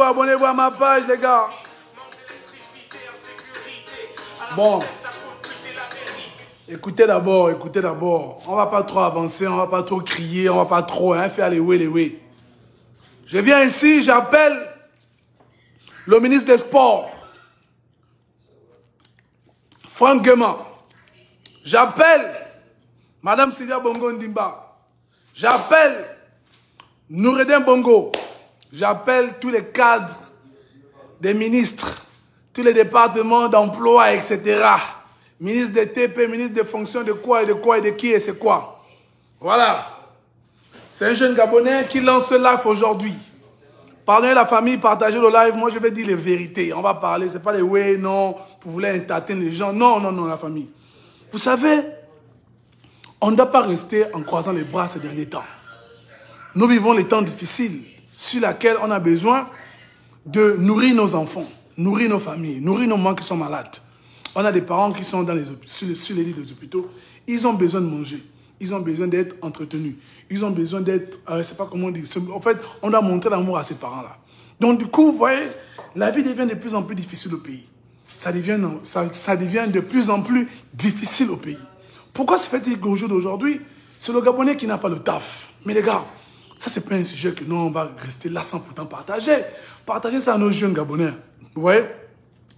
abonnez-vous à ma page, les gars. Bon. Écoutez d'abord. On ne va pas trop avancer, on ne va pas trop crier, on ne va pas trop faire les oui. Je viens ici, j'appelle le ministre des Sports, Franck Guéma. J'appelle Madame Sidia Bongo Ndimba. J'appelle Noureddin Bongo. J'appelle tous les cadres des ministres, tous les départements d'emploi, etc. Ministre des TP, ministre des fonctions de quoi et de qui et c'est quoi. Voilà. C'est un jeune Gabonais qui lance ce live aujourd'hui. Pardonnez la famille, partagez le live. Moi, je vais dire les vérités. On va parler. Ce n'est pas les oui, non, pour vouloir entertainer les gens. Non, la famille. Vous savez, on ne doit pas rester en croisant les bras ces derniers temps. Nous vivons les temps difficiles sur lesquels on a besoin de nourrir nos enfants, nourrir nos familles, nourrir nos mamans qui sont malades. On a des parents qui sont sur les lits des hôpitaux. Ils ont besoin de manger. Ils ont besoin d'être entretenus. Ils ont besoin d'être... je ne sais pas comment dire. En fait, on doit montrer l'amour à ces parents-là. Donc, du coup, vous voyez, la vie devient de plus en plus difficile au pays. Ça devient de plus en plus difficile au pays. Pourquoi se fait-il qu'au jour d'aujourd'hui, c'est le Gabonais qui n'a pas le taf? Mais les gars, ça, c'est pas un sujet que nous, on va rester là sans pourtant partager. Partager ça à nos jeunes Gabonais. Vous voyez?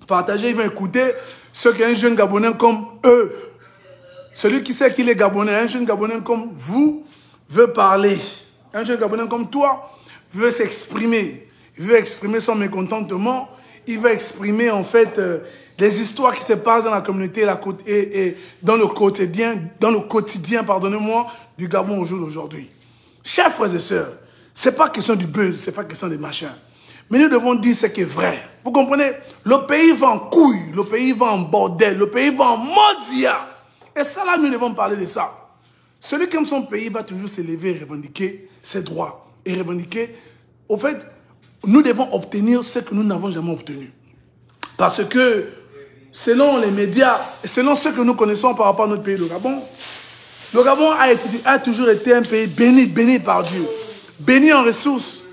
Partager, ils vont écouter ce qu'un jeune Gabonais comme eux, celui qui sait qu'il est Gabonais, un jeune Gabonais comme vous, veut parler. Un jeune Gabonais comme toi veut s'exprimer. Il veut exprimer son mécontentement. Il veut exprimer en fait les histoires qui se passent dans la communauté et dans le quotidien, pardonnez-moi, du Gabon au jour d'aujourd'hui. Chers frères et sœurs, ce n'est pas question du buzz, ce n'est pas question des machins. Mais nous devons dire ce qui est vrai. Vous comprenez? Le pays va en couille, le pays va en bordel, le pays va en maudit. Et ça, là, nous devons parler de ça. Celui qui aime son pays va toujours s'élever et revendiquer ses droits. Et revendiquer, au fait, nous devons obtenir ce que nous n'avons jamais obtenu. Parce que, selon les médias, et selon ce que nous connaissons par rapport à notre pays, le Gabon a toujours été un pays béni par Dieu. Béni en ressources,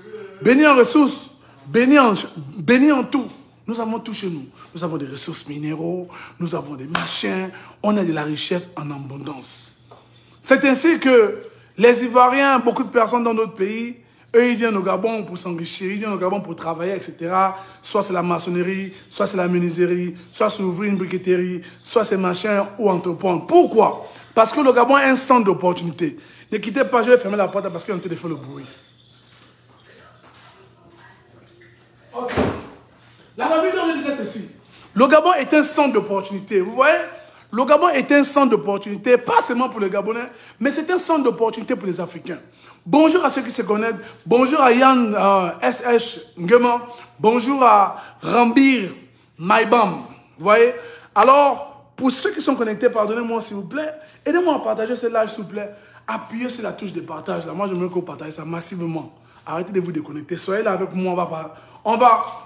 béni en tout. Nous avons tout chez nous. Nous avons des ressources minéraux, nous avons des machins, on a de la richesse en abondance. C'est ainsi que les Ivoiriens, beaucoup de personnes dans notre pays, eux, ils viennent au Gabon pour s'enrichir, ils viennent au Gabon pour travailler, etc. Soit c'est la maçonnerie, soit c'est la menuiserie, soit c'est ouvrir une briqueterie, soit c'est machin ou entreprendre. Pourquoi? Parce que le Gabon est un centre d'opportunité. Ne quittez pas, je vais fermer la porte parce qu'ils ont en train de faire le bruit. Ok. La famille nous disait ceci. Le Gabon est un centre d'opportunité. Vous voyez? Le Gabon est un centre d'opportunité, pas seulement pour les Gabonais, mais c'est un centre d'opportunité pour les Africains. Bonjour à ceux qui se connaissent. Bonjour à Yann SH Nguema. Bonjour à Rambir Maïbam. Vous voyez? Alors, pour ceux qui sont connectés, pardonnez-moi s'il vous plaît. Aidez-moi à partager ce live s'il vous plaît. Appuyez sur la touche de partage. Là. Moi, j'aimerais que vous partagez ça massivement. Arrêtez de vous déconnecter. Soyez là avec moi. On va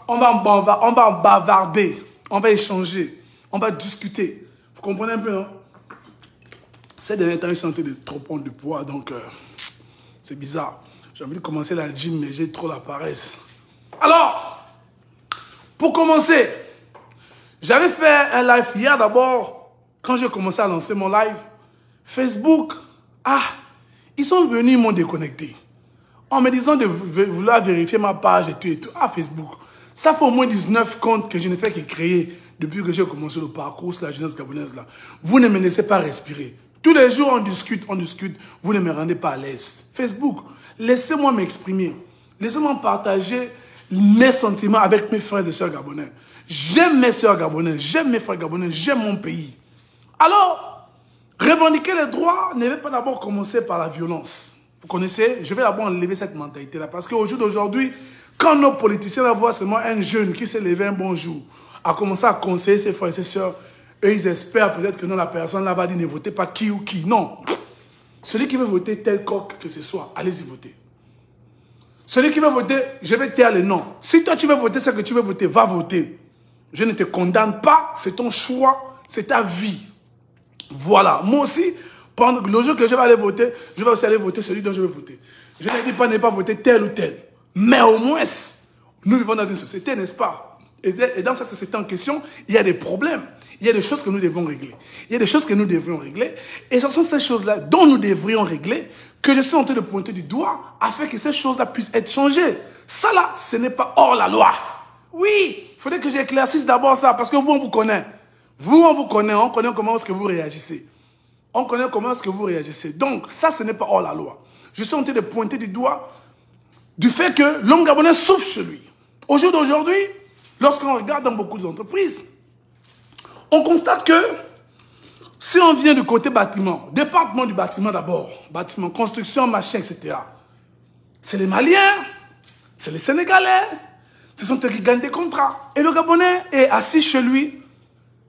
bavarder. On va échanger. On va discuter. Vous comprenez un peu, non? Ces derniers temps, ils sont en train de trop prendre du poids. Donc, c'est bizarre. J'ai envie de commencer la gym, mais j'ai trop la paresse. Alors, pour commencer, j'avais fait un live hier d'abord. Quand j'ai commencé à lancer mon live, Facebook, ils sont venus, ils m'ont déconnecté. En me disant de vouloir vérifier ma page et tout et tout. Facebook, ça fait au moins 19 comptes que je n'ai fait que créer depuis que j'ai commencé le parcours sur la jeunesse gabonaise là. Vous ne me laissez pas respirer. Tous les jours, on discute. Vous ne me rendez pas à l'aise. Facebook, laissez-moi m'exprimer. Laissez-moi partager mes sentiments avec mes frères et sœurs gabonais. J'aime mes sœurs gabonaises, j'aime mes frères gabonais, j'aime mon pays. Alors, revendiquer les droits ne va pas d'abord commencer par la violence. Vous connaissez? Je vais d'abord enlever cette mentalité-là. Parce qu'au jour d'aujourd'hui, quand nos politiciens voient seulement un jeune qui s'est levé un bon jour, a commencé à conseiller ses frères et ses sœurs, eux, ils espèrent peut-être que non, la personne là va dire ne votez pas qui ou qui. Non. Celui qui veut voter tel coq que ce soit, allez-y voter. Celui qui veut voter, je vais taire les noms. Si toi tu veux voter ce que tu veux voter, va voter. Je ne te condamne pas, c'est ton choix, c'est ta vie. Voilà. Moi aussi, pendant le jour que je vais aller voter, je vais aussi aller voter celui dont je vais voter. Je ne dis pas ne pas voter tel ou tel. Mais au moins, Nous vivons dans une société, n'est-ce pas? Et dans cette société en question, il y a des problèmes. Il y a des choses que nous devons régler. Il y a des choses que nous devrions régler. Et ce sont ces choses-là dont nous devrions régler que je suis en train de pointer du doigt afin que ces choses-là puissent être changées. Ça là, ce n'est pas hors la loi. Oui, il faudrait que j'éclaircisse d'abord ça parce que vous, on vous connaît. Vous, on vous connaît. On connaît comment est-ce que vous réagissez. On connaît comment est-ce que vous réagissez. Donc, ça, ce n'est pas hors la loi. Je suis en train de pointer du doigt du fait que l'homme gabonais souffre chez lui. Au jour d'aujourd'hui, lorsqu'on regarde dans beaucoup d'entreprises, on constate que si on vient du côté bâtiment, département du bâtiment d'abord, bâtiment, construction, machin, etc., c'est les Maliens, c'est les Sénégalais, ce sont eux qui gagnent des contrats. Et le Gabonais est assis chez lui,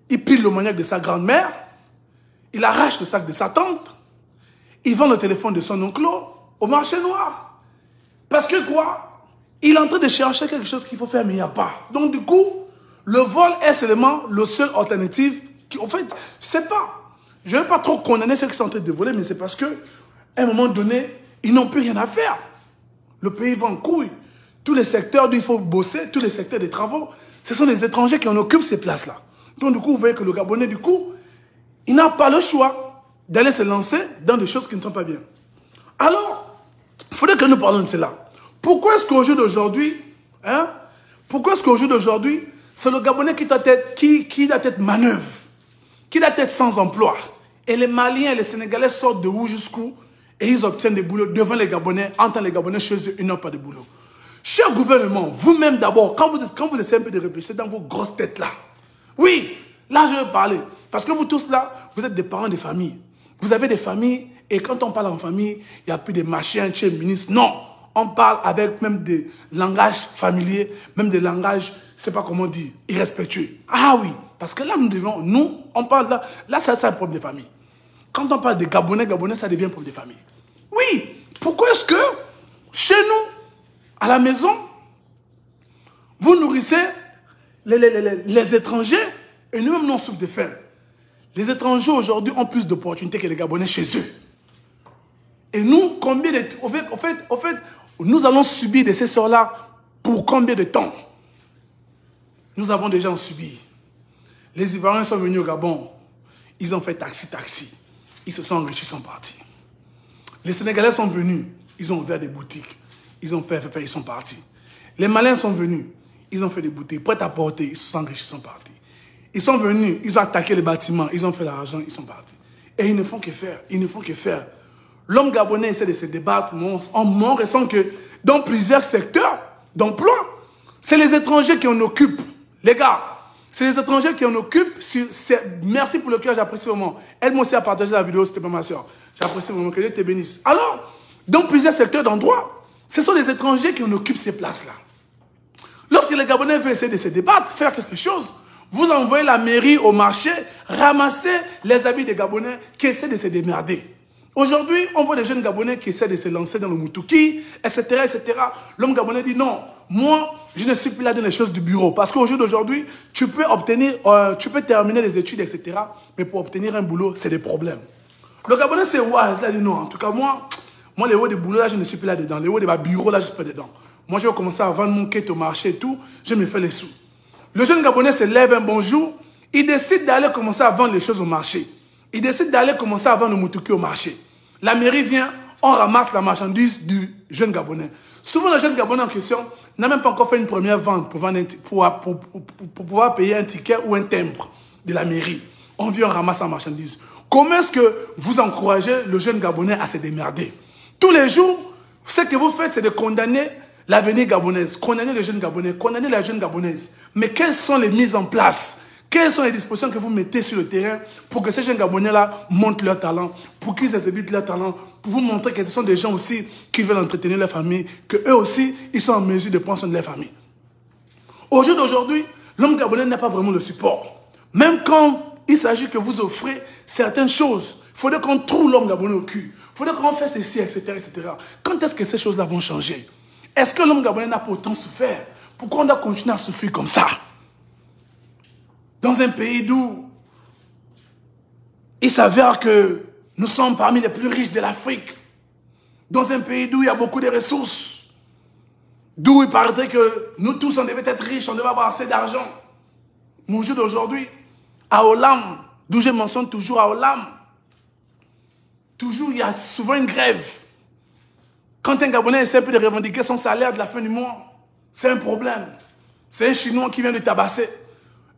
il pile le maniaque de sa grand-mère, il arrache le sac de sa tante, il vend le téléphone de son oncle au marché noir. Parce que quoi? Il est en train de chercher quelque chose qu'il faut faire, mais il n'y a pas. Donc du coup, le vol est seulement le seul alternative qui, en fait, je ne sais pas. Je ne vais pas trop condamner ceux qui sont en train de voler, mais c'est parce qu'à un moment donné, ils n'ont plus rien à faire. Le pays va en couille. Tous les secteurs d'où il faut bosser, tous les secteurs des travaux, ce sont les étrangers qui en occupent ces places-là. Donc du coup, vous voyez que le Gabonais, du coup, il n'a pas le choix d'aller se lancer dans des choses qui ne sont pas bien. Alors, il faudrait que nous parlions de cela. Pourquoi est-ce qu'au jour d'aujourd'hui, c'est le Gabonais qui doit être manœuvre, qui doit être sans emploi. Et les Maliens et les Sénégalais sortent de où jusqu'où et ils obtiennent des boulots devant les Gabonais, en tant que les Gabonais chez eux, ils n'ont pas de boulot. Cher gouvernement, vous-même d'abord, quand vous essayez un peu de réfléchir dans vos grosses têtes là, oui, là je vais parler. Parce que vous tous là, vous êtes des parents de famille. Vous avez des familles et quand on parle en famille, il n'y a plus de machins, chez ministre. Non, on parle avec même des langages familiers, même des langages, je ne sais pas comment dire, irrespectueux. Ah oui, parce que là, on parle là c'est un problème de famille. Quand on parle de Gabonais, ça devient un problème de famille. Oui, pourquoi est-ce que chez nous, à la maison, vous nourrissez les étrangers et nous-mêmes, nous, on souffre de faim. Les étrangers aujourd'hui ont plus d'opportunités que les Gabonais chez eux. Et nous, combien de... En fait, nous allons subir de ces sorts-là pour combien de temps? Nous avons déjà subi. Les Ivoiriens sont venus au Gabon. Ils ont fait taxi. Ils se sont enrichis, ils sont partis. Les Sénégalais sont venus. Ils ont ouvert des boutiques. Ils ont fait, ils sont partis. Les Maliens sont venus. Ils ont fait des boutiques prêtes à porter. Ils se sont enrichis, ils sont partis. Ils sont venus. Ils ont attaqué les bâtiments. Ils ont fait l'argent. Ils sont partis. Et ils ne font que faire. Ils ne font que faire. L'homme gabonais essaie de se débattre. On ressent que dans plusieurs secteurs d'emploi, c'est les étrangers qui en occupent. Les gars, c'est les étrangers qui en occupent. Merci pour le cœur, j'apprécie vraiment. Elle m'a aussi partagé la vidéo, c'était pas ma soeur. J'apprécie vraiment, que Dieu te bénisse. Alors, dans plusieurs secteurs d'endroits, ce sont les étrangers qui en occupent ces places-là. Lorsque les Gabonais veulent essayer de se débattre, faire quelque chose, vous envoyez la mairie au marché, ramasser les habits des Gabonais qui essaient de se démerder. Aujourd'hui, on voit des jeunes Gabonais qui essaient de se lancer dans le Mutuki, etc., etc. L'homme Gabonais dit non, moi, je ne suis plus là dans les choses du bureau. Parce qu'au jour d'aujourd'hui, tu peux terminer les études, etc. Mais pour obtenir un boulot, c'est des problèmes. Le Gabonais, c'est wise. Il a dit non, en tout cas, moi les hauts de boulot, là, je ne suis plus là dedans. Les hauts de ma bureau, là, je ne suis pas dedans. Moi, je vais commencer à vendre mon quête au marché et tout. Je me fais les sous. Le jeune Gabonais se lève un bon jour. Il décide d'aller commencer à vendre les choses au marché. Il décide d'aller commencer à vendre le Mutuki au marché. La mairie vient, on ramasse la marchandise du jeune Gabonais. Souvent, le jeune Gabonais en question n'a même pas encore fait une première vente pour pouvoir payer un ticket ou un timbre de la mairie. On vient, on ramasse la marchandise. Comment est-ce que vous encouragez le jeune Gabonais à se démerder? Tous les jours, ce que vous faites, c'est de condamner l'avenir gabonaise, condamner les jeunes Gabonais, condamner la jeune Gabonaise. Mais quelles sont les mises en place? Quelles sont les dispositions que vous mettez sur le terrain pour que ces jeunes Gabonais-là montrent leur talent, pour qu'ils exhibitent leur talent, pour vous montrer que ce sont des gens aussi qui veulent entretenir leur famille, qu'eux aussi, ils sont en mesure de prendre soin de leur famille. Au jour d'aujourd'hui, l'homme gabonais n'a pas vraiment le support. Même quand il s'agit que vous offrez certaines choses, il faudrait qu'on trouve l'homme gabonais au cul. Il faudrait qu'on fasse ceci, etc., etc. Quand est-ce que ces choses-là vont changer? Est-ce que l'homme gabonais n'a pas autant souffert? Pourquoi on doit continuer à souffrir comme ça? Dans un pays d'où il s'avère que nous sommes parmi les plus riches de l'Afrique. Dans un pays d'où il y a beaucoup de ressources. D'où il paraîtrait que nous tous, on devait être riches, on devait avoir assez d'argent. Mon jour d'aujourd'hui, à Olam, d'où je mentionne toujours à Olam, toujours, il y a souvent une grève. Quand un Gabonais essaie un peu de revendiquer son salaire de la fin du mois, c'est un problème. C'est un Chinois qui vient de tabasser.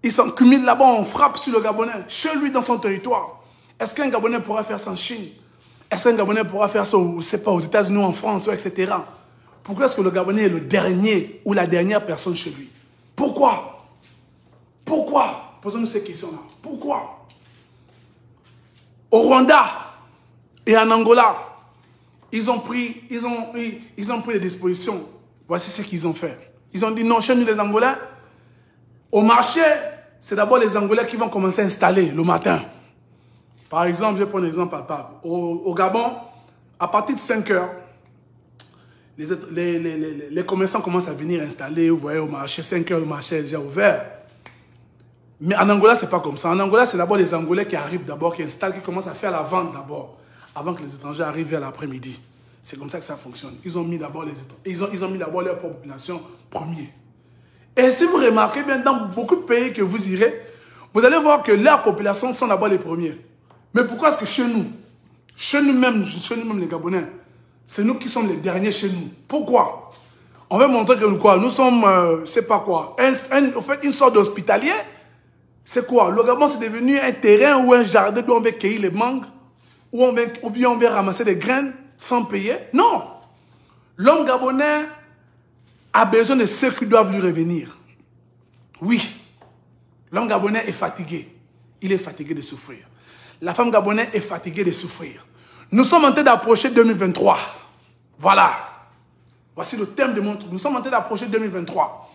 Il s'en cumule là-bas, on frappe sur le Gabonais, chez lui, dans son territoire. Est-ce qu'un Gabonais pourra faire ça en Chine? Est-ce qu'un Gabonais pourra faire ça, je sais pas, aux États-Unis, en France, etc. Pourquoi est-ce que le Gabonais est le dernier ou la dernière personne chez lui? Pourquoi? Pourquoi? Posons-nous ces questions-là. Pourquoi? Au Rwanda et en Angola, ils ont pris des dispositions. Voici ce qu'ils ont fait. Ils ont dit non, chez nous les Angolais, au marché, c'est d'abord les Angolais qui vont commencer à installer le matin. Par exemple, je vais prendre un exemple palpable. Au Gabon, à partir de 5 heures, les commerçants commencent à venir installer, vous voyez, au marché, 5 heures, le marché est déjà ouvert. Mais en Angola, ce n'est pas comme ça. En Angola, c'est d'abord les Angolais qui arrivent d'abord, qui installent, qui commencent à faire la vente d'abord, avant que les étrangers arrivent vers l'après-midi. C'est comme ça que ça fonctionne. Ils ont mis d'abord leur population premier. Et si vous remarquez bien, dans beaucoup de pays que vous irez, vous allez voir que leurs populations sont d'abord les premiers. Mais pourquoi est-ce que chez nous même les Gabonais, c'est nous qui sommes les derniers chez nous? Pourquoi? On veut montrer que nous sommes, c'est pas quoi, en fait, une sorte d'hospitalier. C'est quoi? Le Gabon, c'est devenu un terrain ou un jardin où on veut cueillir les mangues, où on veut ramasser des graines sans payer. Non! L'homme gabonais a besoin de ceux qui doivent lui revenir. Oui, l'homme gabonais est fatigué. Il est fatigué de souffrir. La femme gabonaise est fatiguée de souffrir. Nous sommes en train d'approcher 2023. Voilà. Voici le thème de mon truc. Nous sommes en train d'approcher 2023.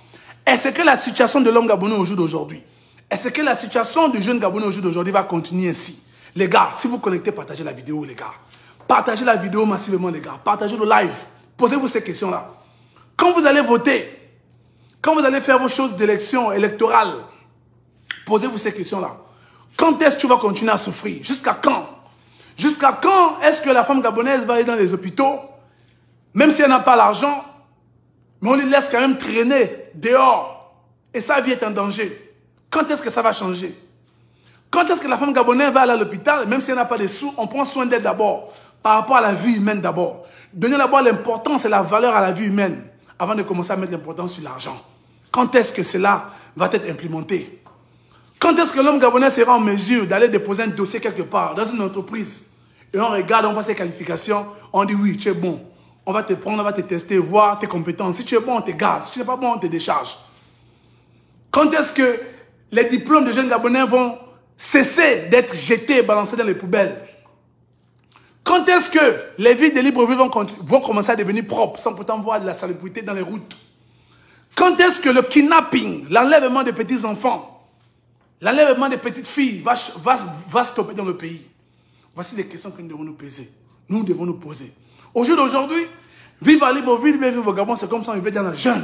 Est-ce que la situation de l'homme gabonais au jour d'aujourd'hui, est-ce que la situation du jeune gabonais au jour d'aujourd'hui va continuer ainsi? Les gars, si vous connectez, partagez la vidéo, les gars. Partagez la vidéo massivement, les gars. Partagez le live. Posez-vous ces questions-là. Quand vous allez voter, quand vous allez faire vos choses d'élection électorale, posez-vous ces questions-là. Quand est-ce que tu vas continuer à souffrir? Jusqu'à quand? Jusqu'à quand est-ce que la femme gabonaise va aller dans les hôpitaux, même si elle n'a pas l'argent, mais on les laisse quand même traîner dehors et sa vie est en danger? Quand est-ce que ça va changer? Quand est-ce que la femme gabonaise va aller à l'hôpital, même si elle n'a pas de sous, on prend soin d'elle d'abord, par rapport à la vie humaine d'abord. Donner d'abord l'importance et la valeur à la vie humaine, avant de commencer à mettre l'importance sur l'argent. Quand est-ce que cela va être implémenté? Quand est-ce que l'homme gabonais sera en mesure d'aller déposer un dossier quelque part, dans une entreprise, et on regarde, on voit ses qualifications, on dit oui, tu es bon. On va te prendre, on va te tester, voir tes compétences. Si tu es bon, on te garde. Si tu n'es pas bon, on te décharge. Quand est-ce que les diplômes de jeunes gabonais vont cesser d'être jetés et balancés dans les poubelles? Quand est-ce que les villes de Libreville vont commencer à devenir propres, sans pourtant voir de la salubrité dans les routes? Quand est-ce que le kidnapping, l'enlèvement des petits enfants, l'enlèvement des petites filles va stopper dans le pays? Voici les questions que nous devons nous poser. Nous devons nous poser. Au jour d'aujourd'hui, vivre à Libreville, vivre au Gabon, c'est comme si on vivait dans la jungle.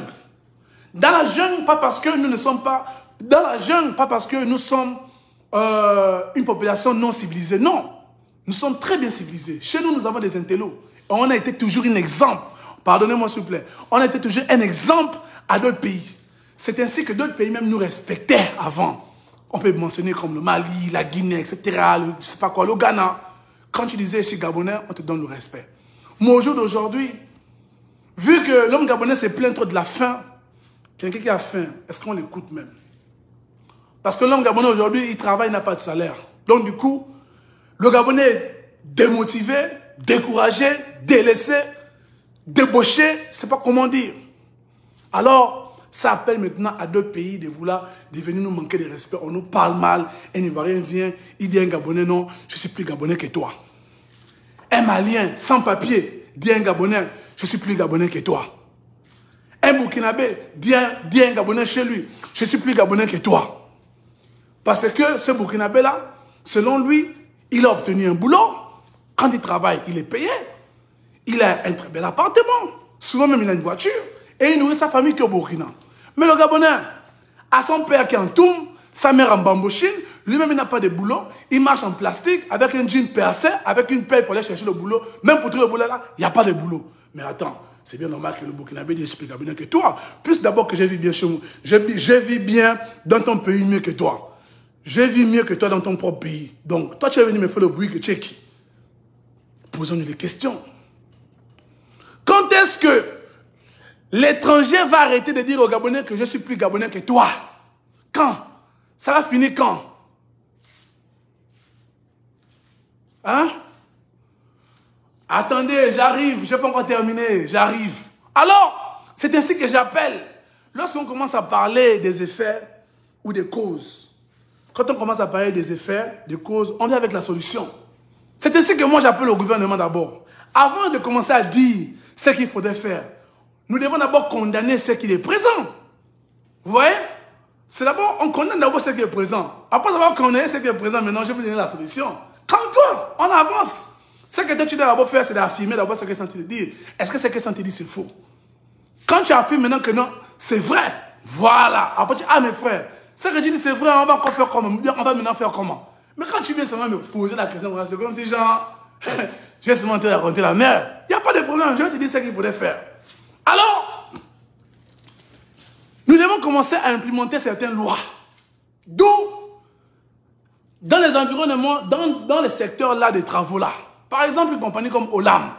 Dans la jungle, pas parce que nous ne sommes pas... Dans la jungle, pas parce que nous sommes une population non civilisée. Non. Nous sommes très bien civilisés. Chez nous, nous avons des intellos. On a été toujours un exemple. Pardonnez-moi s'il vous plaît. On a été toujours un exemple à d'autres pays. C'est ainsi que d'autres pays même nous respectaient avant. On peut mentionner comme le Mali, la Guinée, etc. Je ne sais pas quoi, le Ghana. Quand tu disais je suis gabonais, on te donne le respect. Mais au jour d'aujourd'hui, vu que l'homme gabonais se plaint trop de la faim, quelqu'un qui a faim, est-ce qu'on l'écoute même? Parce que l'homme gabonais aujourd'hui, il travaille, il n'a pas de salaire. Donc du coup, le Gabonais est démotivé, découragé, délaissé, débauché, je ne sais pas comment dire. Alors, ça appelle maintenant à d'autres pays de vouloir venir nous manquer de respect. On nous parle mal, un Ivoirien vient, il dit à un Gabonais, non, je suis plus Gabonais que toi. Un Malien, sans papier, dit à un Gabonais, je suis plus Gabonais que toi. Un Burkinabé dit à un Gabonais chez lui, je suis plus Gabonais que toi. Parce que ce Burkinabé-là, selon lui, il a obtenu un boulot. Quand il travaille, il est payé. Il a un très bel appartement. Souvent même, il a une voiture. Et il nourrit sa famille qui est au Burkina. Mais le Gabonais a son père qui est en Toum, sa mère en bambochine. Lui-même, il n'a pas de boulot. Il marche en plastique avec un jean percé, avec une pelle pour aller chercher le boulot. Même pour trouver le boulot là, il n'y a pas de boulot. Mais attends, c'est bien normal que le Burkinabé dise plus Gabonais que toi. Plus d'abord que je vis bien chez moi. Je vis bien dans ton pays mieux que toi. Je vis mieux que toi dans ton propre pays. Donc, toi, tu es venu me faire le bruit que tu es qui? Posons-nous des questions. Quand est-ce que l'étranger va arrêter de dire aux Gabonais que je suis plus Gabonais que toi? Quand? Ça va finir quand? Hein? Attendez, j'arrive, je n'ai pas encore terminé, j'arrive. Alors, c'est ainsi que j'appelle. Lorsqu'on commence à parler des effets ou des causes, quand on commence à parler des effets, des causes, on vient avec la solution. C'est ainsi que moi j'appelle au gouvernement d'abord. Avant de commencer à dire ce qu'il faudrait faire, nous devons d'abord condamner ce qui est présent. Vous voyez? C'est d'abord, on condamne d'abord ce qui est présent. Après avoir condamné ce qui est présent, maintenant je vais vous donner la solution. Calme-toi, on avance. Ce que toi, tu dois d'abord faire, c'est d'affirmer d'abord ce que ça te dit. Est-ce que ce que ça te dit, c'est faux? Quand tu affirmes maintenant que non, c'est vrai. Voilà. Après, tu dis, ah mes frères, ce que tu dis, c'est vrai, on va encore faire comment? On va maintenant faire comment? Mais quand tu viens seulement me poser la question, c'est comme si genre, je vais seulement te raconter la mer. Il n'y a pas de problème, je vais te dire ce qu'il faudrait faire. Alors, nous devons commencer à implémenter certaines lois. D'où, dans les environnements, dans les secteurs là, des travaux là, par exemple, une compagnie comme Olam.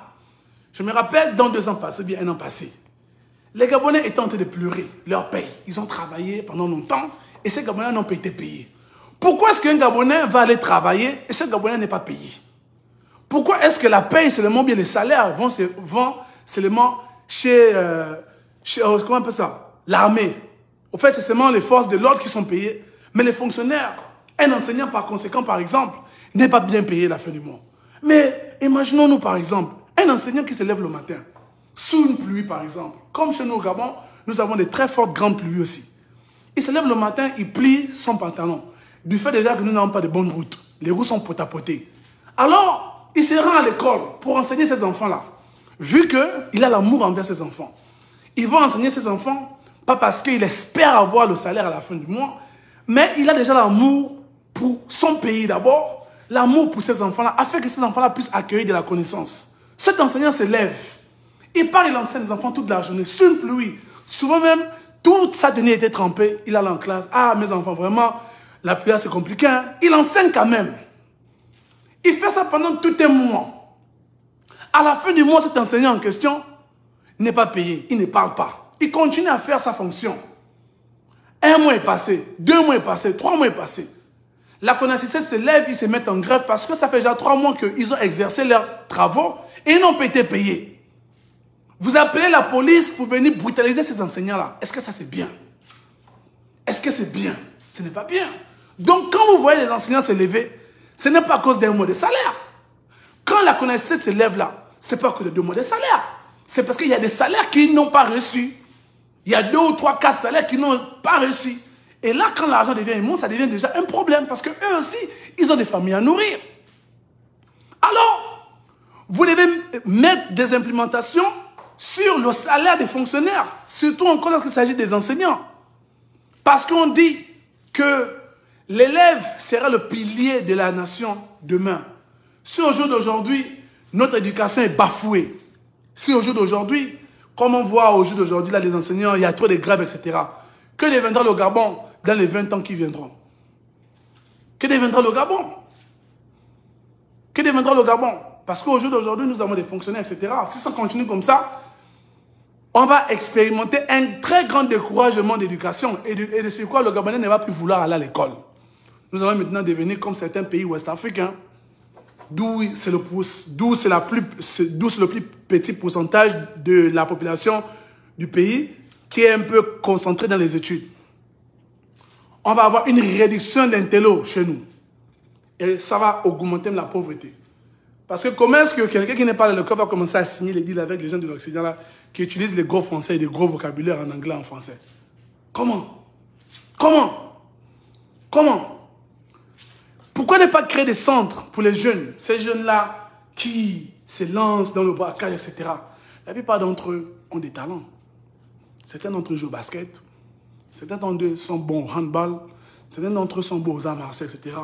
Je me rappelle, dans 2 ans passés, bien 1 an passé, les Gabonais étaient en train de pleurer leur paye. Ils ont travaillé pendant longtemps et ces Gabonais n'ont pas été payés. Pourquoi est-ce qu'un Gabonais va aller travailler et ce Gabonais n'est pas payé? Pourquoi est-ce que la paye, seulement bien les salaires, vont seulement chez comment on appelle ça? L'armée. Au fait, c'est seulement les forces de l'ordre qui sont payées. Mais les fonctionnaires, un enseignant par conséquent, par exemple, n'est pas bien payé à la fin du mois. Mais imaginons-nous par exemple, un enseignant qui se lève le matin, sous une pluie par exemple, comme chez nous au Gabon, nous avons des très fortes grandes pluies aussi. Il se lève le matin, il plie son pantalon, du fait déjà que nous n'avons pas de bonnes routes, les routes sont potapotées. Alors, il se rend à l'école pour enseigner ses enfants-là, vu qu'il a l'amour envers ses enfants. Il va enseigner ses enfants, pas parce qu'il espère avoir le salaire à la fin du mois, mais il a déjà l'amour pour son pays d'abord, l'amour pour ces enfants-là, afin que ces enfants-là puissent accueillir de la connaissance. Cet enseignant se lève. Il part, il enseigne les enfants toute la journée, sous une pluie. Souvent même, toute sa tenue était trempée. Il allait en classe. Ah, mes enfants, vraiment, la pluie, c'est compliqué. Hein? Il enseigne quand même. Il fait ça pendant tout un mois. À la fin du mois, cet enseignant en question n'est pas payé. Il ne parle pas. Il continue à faire sa fonction. 1 mois est passé, 2 mois est passé, 3 mois est passé. La CONACYCET se lève, ils se mettent en grève parce que ça fait déjà 3 mois qu'ils ont exercé leurs travaux et ils n'ont pas été payés. Vous appelez la police pour venir brutaliser ces enseignants-là. Est-ce que ça c'est bien? Est-ce que c'est bien? Ce n'est pas bien. Donc quand vous voyez les enseignants se lever, ce n'est pas à cause d'un mois de salaire. Quand la CONACYCET se lève là, ce n'est pas à cause de 2 mois de salaire. C'est parce qu'il y a des salaires qu'ils n'ont pas reçus. Il y a 2 ou 3, 4 salaires qu'ils n'ont pas reçus. Et là, quand l'argent devient immense, ça devient déjà un problème. Parce qu'eux aussi, ils ont des familles à nourrir. Alors, vous devez mettre des implémentations sur le salaire des fonctionnaires. Surtout encore lorsqu'il s'agit des enseignants. Parce qu'on dit que l'élève sera le pilier de la nation demain. Si au jour d'aujourd'hui, notre éducation est bafouée. Si au jour d'aujourd'hui, comme on voit au jour d'aujourd'hui, là, les enseignants, il y a trop de grèves, etc. Que deviendra le Gabon dans les 20 ans qui viendront? Que deviendra le Gabon? Que deviendra le Gabon? Parce qu'au jour d'aujourd'hui, nous avons des fonctionnaires, etc. Si ça continue comme ça, on va expérimenter un très grand découragement d'éducation. Et de ce quoi le Gabonais ne va plus vouloir aller à l'école. Nous allons maintenant devenir comme certains pays ouest-africains, d'où c'est le plus petit pourcentage de la population du pays qui est un peu concentré dans les études. On va avoir une réduction d'intello chez nous. Et ça va augmenter la pauvreté. Parce que comment est-ce que quelqu'un qui n'est pas à l'école va commencer à signer les deals avec les gens de l'Occident là, qui utilisent les gros français et des gros vocabulaires en anglais, en français? Comment? Comment? Comment? Pourquoi ne pas créer des centres pour les jeunes, ces jeunes-là qui se lancent dans le braquage, etc. La plupart d'entre eux ont des talents. Certains d'entre eux jouent au basket, certains d'entre eux sont bons au handball, certains d'entre eux sont bons aux arts martiaux, etc.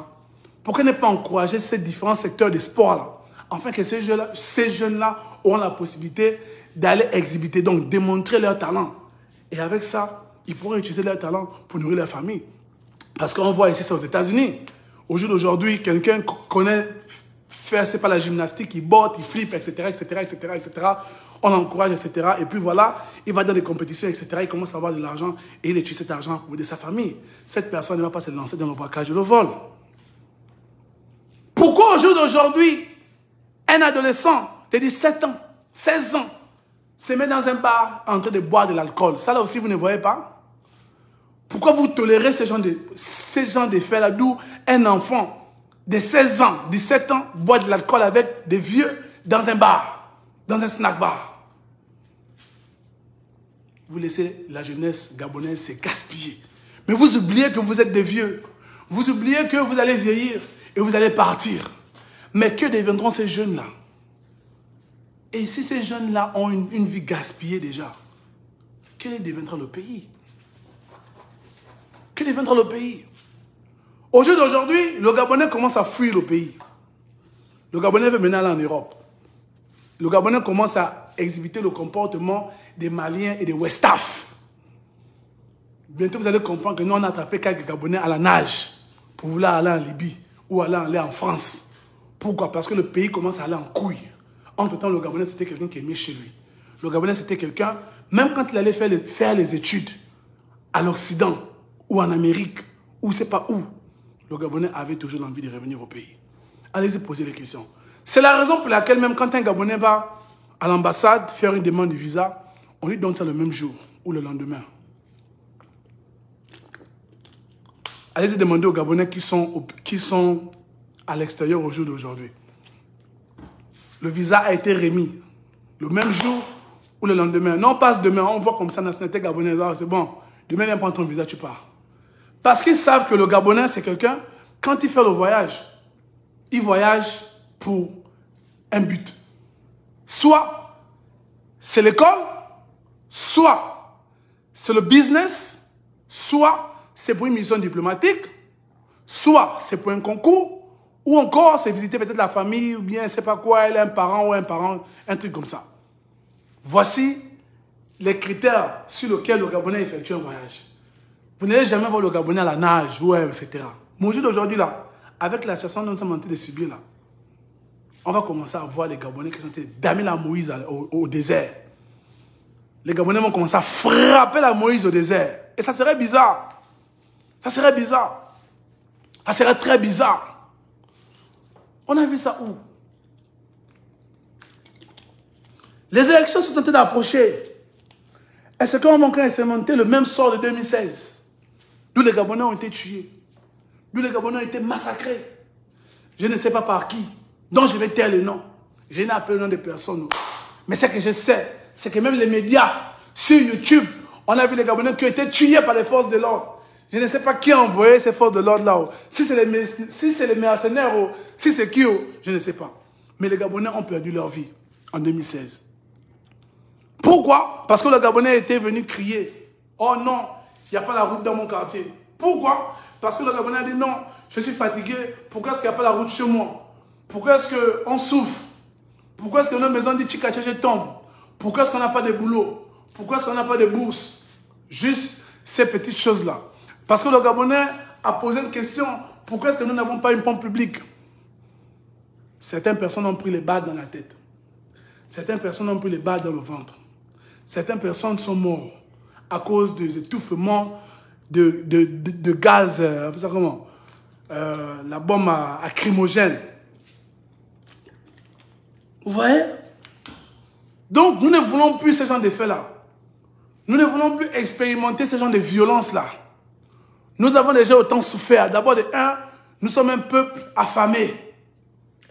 Pourquoi ne pas encourager ces différents secteurs de sport-là, afin que ces jeunes-là auront la possibilité d'aller exhibiter, donc démontrer leur talent. Et avec ça, ils pourront utiliser leur talent pour nourrir leur famille. Parce qu'on voit ici, c'est aux États-Unis. Au jour d'aujourd'hui, quelqu'un connaît faire, c'est pas la gymnastique, il botte, il flippe, etc., etc., etc., etc. On l'encourage, etc. Et puis voilà, il va dans des compétitions, etc. Il commence à avoir de l'argent et il utilise cet argent pour aider sa famille. Cette personne ne va pas se lancer dans le braquage et le vol. Pourquoi au jour d'aujourd'hui, un adolescent de 17 ans, 16 ans, se met dans un bar en train de boire de l'alcool? Ça là aussi, vous ne voyez pas? Pourquoi vous tolérez ces gens de faits-là, d'où un enfant de 16 ans, 17 ans, boit de l'alcool avec des vieux dans un bar, dans un snack bar? Vous laissez la jeunesse gabonaise se gaspiller. Mais vous oubliez que vous êtes des vieux. Vous oubliez que vous allez vieillir et vous allez partir. Mais que deviendront ces jeunes-là? Et si ces jeunes-là ont une vie gaspillée déjà, quel deviendra le pays? Que deviendra le pays? Au jour d'aujourd'hui, le Gabonais commence à fuir le pays. Le Gabonais veut maintenant aller en Europe. Le Gabonais commence à exhibiter le comportement des Maliens et des Westaf. Bientôt, vous allez comprendre que nous, on a attrapé quelques Gabonais à la nage pour vouloir aller en Libye ou aller en France. Pourquoi? Parce que le pays commence à aller en couille. Entre-temps, le Gabonais, c'était quelqu'un qui aimait chez lui. Le Gabonais, c'était quelqu'un, même quand il allait faire les études à l'Occident ou en Amérique, ou je ne sais pas où, le Gabonais avait toujours l'envie de revenir au pays. Allez-y poser les questions. C'est la raison pour laquelle même quand un Gabonais va à l'ambassade faire une demande de visa, on lui donne ça le même jour ou le lendemain. Allez-y demander aux Gabonais qui sont à l'extérieur au jour d'aujourd'hui. Le visa a été remis le même jour ou le lendemain. Non, on passe demain, on voit comme ça, nationalité gabonaise, c'est bon, demain viens prendre ton visa, tu pars. Parce qu'ils savent que le Gabonais, c'est quelqu'un, quand il fait le voyage, il voyage pour un but. Soit c'est l'école, soit c'est le business, soit c'est pour une mission diplomatique, soit c'est pour un concours, ou encore c'est visiter peut-être la famille, ou bien je ne sais pas quoi, elle a un parent, un truc comme ça. Voici les critères sur lesquels le Gabonais effectue un voyage. Vous n'allez jamais voir le Gabonais à la nage, ouais, etc. Mais au jour d'aujourd'hui, là, avec la situation que nous sommes en train de subir, là, on va commencer à voir les Gabonais qui sont en train d'amener la Moïse au désert. Les Gabonais vont commencer à frapper la Moïse au désert. Et ça serait bizarre. Ça serait bizarre. Ça serait très bizarre. On a vu ça où? Les élections sont en train d'approcher. Est-ce qu'on va encore expérimenter le même sort de 2016? D'où les Gabonais ont été tués. D'où les Gabonais ont été massacrés. Je ne sais pas par qui. Donc je vais taire le nom. Je n'ai appelé le nom de personne. Mais ce que je sais, c'est que même les médias, sur YouTube, on a vu les Gabonais qui ont été tués par les forces de l'ordre. Je ne sais pas qui a envoyé ces forces de l'ordre là. Si c'est les mercenaires, si c'est qui, je ne sais pas. Mais les Gabonais ont perdu leur vie en 2016. Pourquoi? Parce que le Gabonais était venu crier. Oh non, il n'y a pas la route dans mon quartier. Pourquoi? Parce que le Gabonais a dit non, je suis fatigué. Pourquoi est-ce qu'il n'y a pas la route chez moi? Pourquoi est-ce qu'on souffre? Pourquoi est-ce que nos maisons de Tchikacheche tombent? Pourquoi est-ce qu'on n'a pas de boulot? Pourquoi est-ce qu'on n'a pas de bourse? Juste ces petites choses-là. Parce que le Gabonais a posé une question. Pourquoi est-ce que nous n'avons pas une pompe publique? Certaines personnes ont pris les balles dans la tête. Certaines personnes ont pris les balles dans le ventre. Certaines personnes sont mortes à cause des étouffements de gaz, comment? La bombe lacrymogène. Vous voyez? Donc, nous ne voulons plus ce genre de faits-là. Nous ne voulons plus expérimenter ce genre de violence-là. Nous avons déjà autant souffert. D'abord, nous sommes un peuple affamé.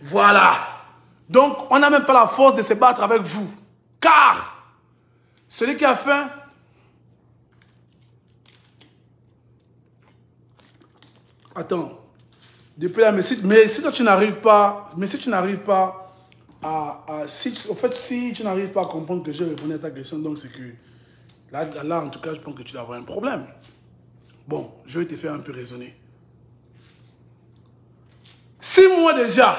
Voilà. Donc, on n'a même pas la force de se battre avec vous. Car, celui qui a faim, attends, depuis là, mais si toi tu n'arrives pas, si tu n'arrives pas si tu n'arrives pas à comprendre que j'ai répondu à ta question, donc c'est que, là, en tout cas, je pense que tu dois avoir un problème. Bon, je vais te faire un peu raisonner. 6 mois déjà,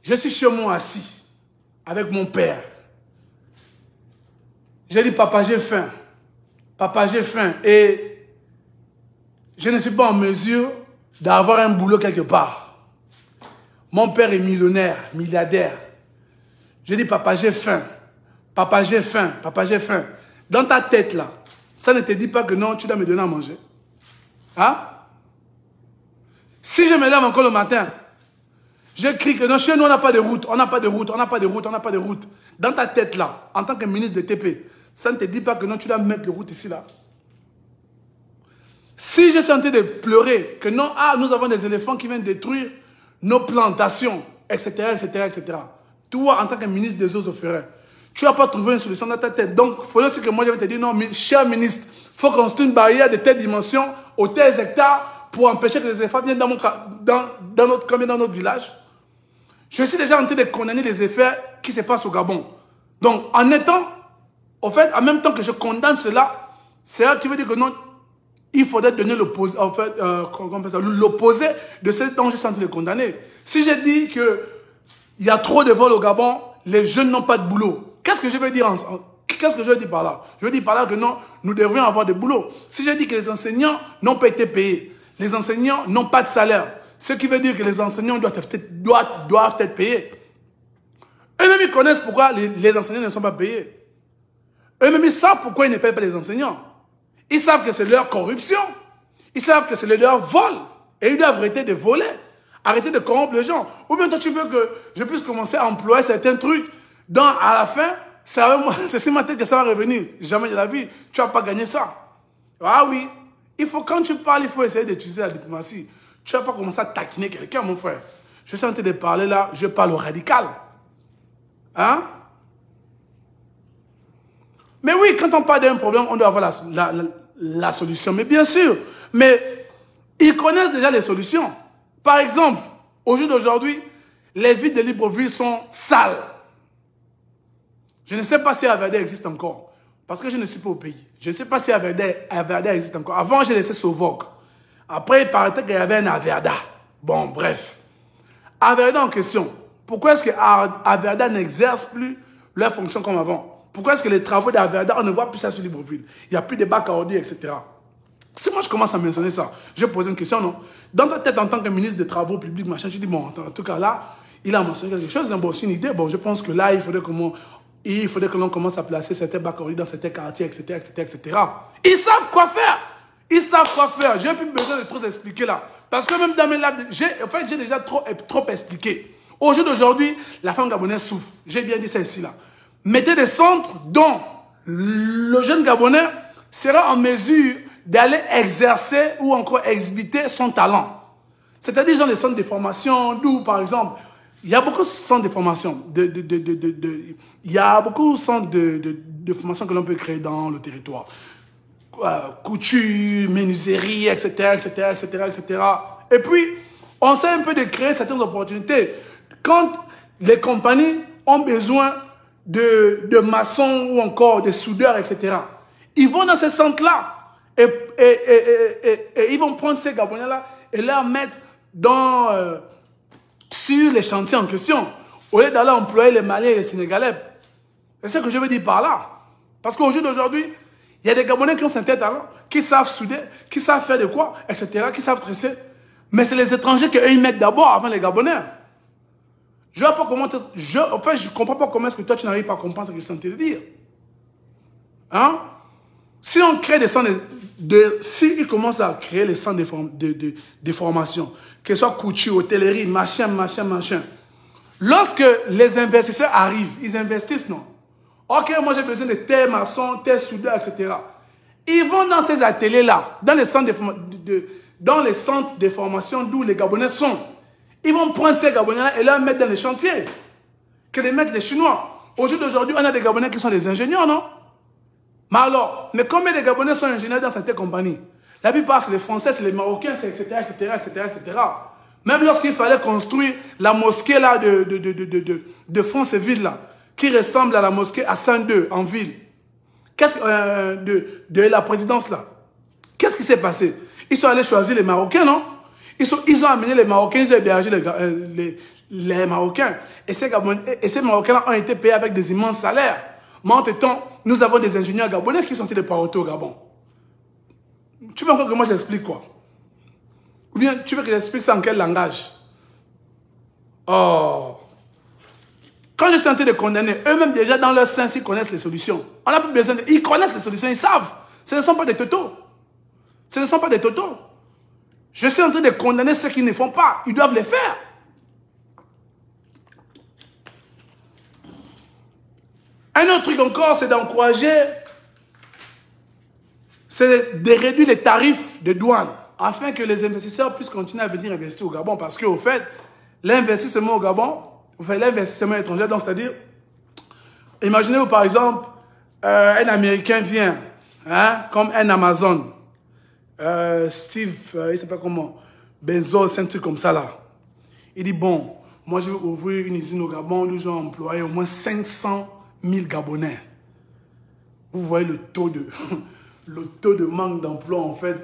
je suis chez moi assis, avec mon père. J'ai dit, papa, j'ai faim. Papa, j'ai faim. Et je ne suis pas en mesure d'avoir un boulot quelque part. Mon père est millionnaire, milliardaire. J'ai dit, papa, j'ai faim. Papa, j'ai faim. Papa, j'ai faim. Dans ta tête, là, ça ne te dit pas que non, tu dois me donner à manger. Hein? Si je me lève encore le matin, je crie que non, chez nous, on n'a pas de route, on n'a pas de route, on n'a pas de route, on n'a pas de route. Dans ta tête, là, en tant que ministre de TP, ça ne te dit pas que non, tu dois mettre de route ici, là. Si je suis en train de pleurer, que non, ah, nous avons des éléphants qui viennent détruire nos plantations, etc., etc., etc. Toi, en tant que ministre des eaux et forêts, tu n'as pas trouvé une solution dans ta tête. Donc, il faut aussi que moi, je vais te dire, non, cher ministre, il faut construire une barrière de telle dimension, aux tels hectares, pour empêcher que les éléphants viennent dans notre village. Je suis déjà en train de condamner les effets qui se passent au Gabon. Donc, en étant, au fait, en même temps que je condamne cela, c'est ça qui veut dire que non, il faudrait donner l'opposé, en fait, l'opposé de ce dont je suis en train de condamner. Si je dis qu'il y a trop de vols au Gabon, les jeunes n'ont pas de boulot. Qu'est-ce que je veux dire qu'est-ce que je veux dire par là? Je veux dire par là que non, nous devrions avoir de boulot. Si je dis que les enseignants n'ont pas été payés, les enseignants n'ont pas de salaire, ce qui veut dire que les enseignants doivent être payés. Eux-mêmes, ils connaissent pourquoi les enseignants ne sont pas payés. Eux-mêmes, ils savent pourquoi ils ne payent pas les enseignants. Ils savent que c'est leur corruption. Ils savent que c'est leur vol. Et ils doivent arrêter de voler. Arrêter de corrompre les gens. Ou bien toi, tu veux que je puisse commencer à employer certains trucs. Donc, à la fin, c'est sur ma tête que ça va revenir. Jamais de la vie. Tu ne vas pas gagner ça. Ah oui. Quand tu parles, il faut essayer d'utiliser la diplomatie. Tu ne vas pas commencer à taquiner quelqu'un, mon frère. Je suis en train de parler là, je parle au radical. Hein? Mais oui, quand on parle d'un problème, on doit avoir la solution. Mais bien sûr, mais ils connaissent déjà les solutions. Par exemple, au jour d'aujourd'hui, les villes de Libreville sont sales. Je ne sais pas si Averdé existe encore. Parce que je ne suis pas au pays. Je ne sais pas si Averdé existe encore. Avant, j'ai laissé Sauvok. Après, il paraît qu'il y avait un Averda. Bon, bref. Averda en question. Pourquoi est-ce que Averda n'exerce plus leur fonction comme avant? Pourquoi est-ce que les travaux d'Averda, on ne voit plus ça sur Libreville? Il n'y a plus de bacs à ordi, etc. Si moi je commence à mentionner ça, je pose une question, non? Dans ta tête, en tant que ministre des Travaux publics, machin, je dis, bon, en tout cas là, il a mentionné quelque chose, bon, c'est une idée. Bon, je pense que là, il faudrait que l'on commence à placer certains bacs à ordi dans certains quartiers, etc., etc., etc. Ils savent quoi faire. Ils savent quoi faire. J'ai plus besoin de trop expliquer là. Parce que même dans mes labs, j'ai déjà trop expliqué. Au jour d'aujourd'hui, la femme gabonaise souffre. J'ai bien dit ça ici là. Mettez des centres dont le jeune Gabonais sera en mesure d'aller exercer ou encore exhibiter son talent. C'est-à-dire, genre, les centres de formation, d'où, par exemple, il y a beaucoup de centres de formation. Il y a beaucoup de centres de formation que l'on peut créer dans le territoire. Couture, menuiserie, etc., etc., etc., etc. Et puis, on essaie un peu de créer certaines opportunités. Quand les compagnies ont besoin de maçons ou encore de soudeurs, etc., ils vont dans ces centres-là et ils vont prendre ces Gabonais-là et les mettre sur les chantiers en question, au lieu d'aller employer les Maliens et les Sénégalais. C'est ce que je veux dire par là. Parce qu'au jour d'aujourd'hui, il y a des Gabonais qui ont certains talents, qui savent souder, qui savent faire de quoi, etc., qui savent tresser. Mais c'est les étrangers qu'eux, ils mettent d'abord avant les Gabonais. Je ne comprends pas comment est-ce que toi, tu n'arrives pas à comprendre ce que je suis en train de dire. Hein? Si on crée des centres si ils commencent à créer les centres de formation, que ce soit couture, hôtellerie, machin. Lorsque les investisseurs arrivent, ils investissent, non? Ok, moi j'ai besoin de tel maçon, tel soudeur, etc. Ils vont dans ces ateliers-là, dans les centres de formation d'où les Gabonais sont. Ils vont prendre ces Gabonais-là et les mettre dans les chantiers. Que les mettre les Chinois. Au jour d'aujourd'hui, on a des Gabonais qui sont des ingénieurs, non? Mais combien de Gabonais sont ingénieurs dans cette compagnie? La plupart, c'est les Français, c'est les Marocains, c'est etc., etc., etc., etc. Même lorsqu'il fallait construire la mosquée là, de Franceville, là, qui ressemble à la mosquée à Saint-Deux, en ville, de la présidence là, qu'est-ce qui s'est passé? Ils sont allés choisir les Marocains, non? Ils ont amené les Marocains, ils ont hébergé les Marocains. Et ces Marocains-là ont été payés avec des immenses salaires. Mais entre-temps, nous avons des ingénieurs gabonais qui sont allés partir au Gabon. Tu veux encore que moi j'explique quoi? Ou bien tu veux que j'explique ça en quel langage? Oh. Quand je suis en train de condamner, eux-mêmes déjà dans leur sens, ils connaissent les solutions. On n'a plus besoin de... Ils connaissent les solutions, ils savent. Ce ne sont pas des totos. Ce ne sont pas des totos. Je suis en train de condamner ceux qui ne font pas. Ils doivent les faire. Un autre truc encore, c'est d'encourager, c'est de réduire les tarifs de douane afin que les investisseurs puissent continuer à venir investir au Gabon. Parce qu'au fait, l'investissement au Gabon, enfin l'investissement étranger, donc c'est-à-dire, imaginez-vous par exemple, un Américain vient, hein, comme un Amazon, Steve, il s'appelle comment, Bezos, un truc comme ça là. Il dit, bon, moi je vais ouvrir une usine au Gabon où je vais employer au moins 500 000 Gabonais. Vous voyez le taux de manque d'emploi, en fait,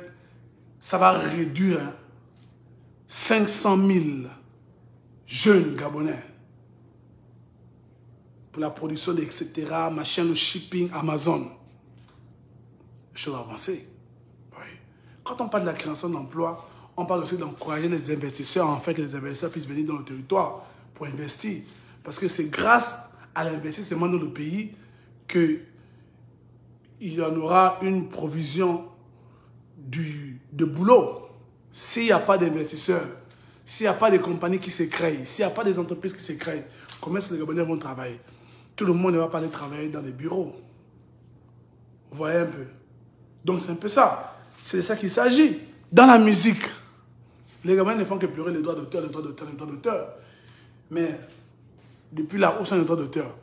ça va réduire, hein, 500 000 jeunes Gabonais pour la production, etc., machin, le shipping, Amazon. Chose avancée. Oui. Quand on parle de la création d'emplois, on parle aussi d'encourager les investisseurs, en fait, que les investisseurs puissent venir dans le territoire pour investir. Parce que c'est grâce à l'investissement dans le pays qu'il y en aura une provision de boulot. S'il n'y a pas d'investisseurs, s'il n'y a pas de compagnies qui se créent, s'il n'y a pas des entreprises qui se créent, comment est-ce que les Gabonais vont travailler? Tout le monde ne va pas aller travailler dans les bureaux. Vous voyez un peu? Donc c'est un peu ça. C'est de ça qu'il s'agit. Dans la musique, les Gabonais ne font que pleurer les droits d'auteur, les droits d'auteur, les droits d'auteur. Mais depuis la hausse des droits d'auteur,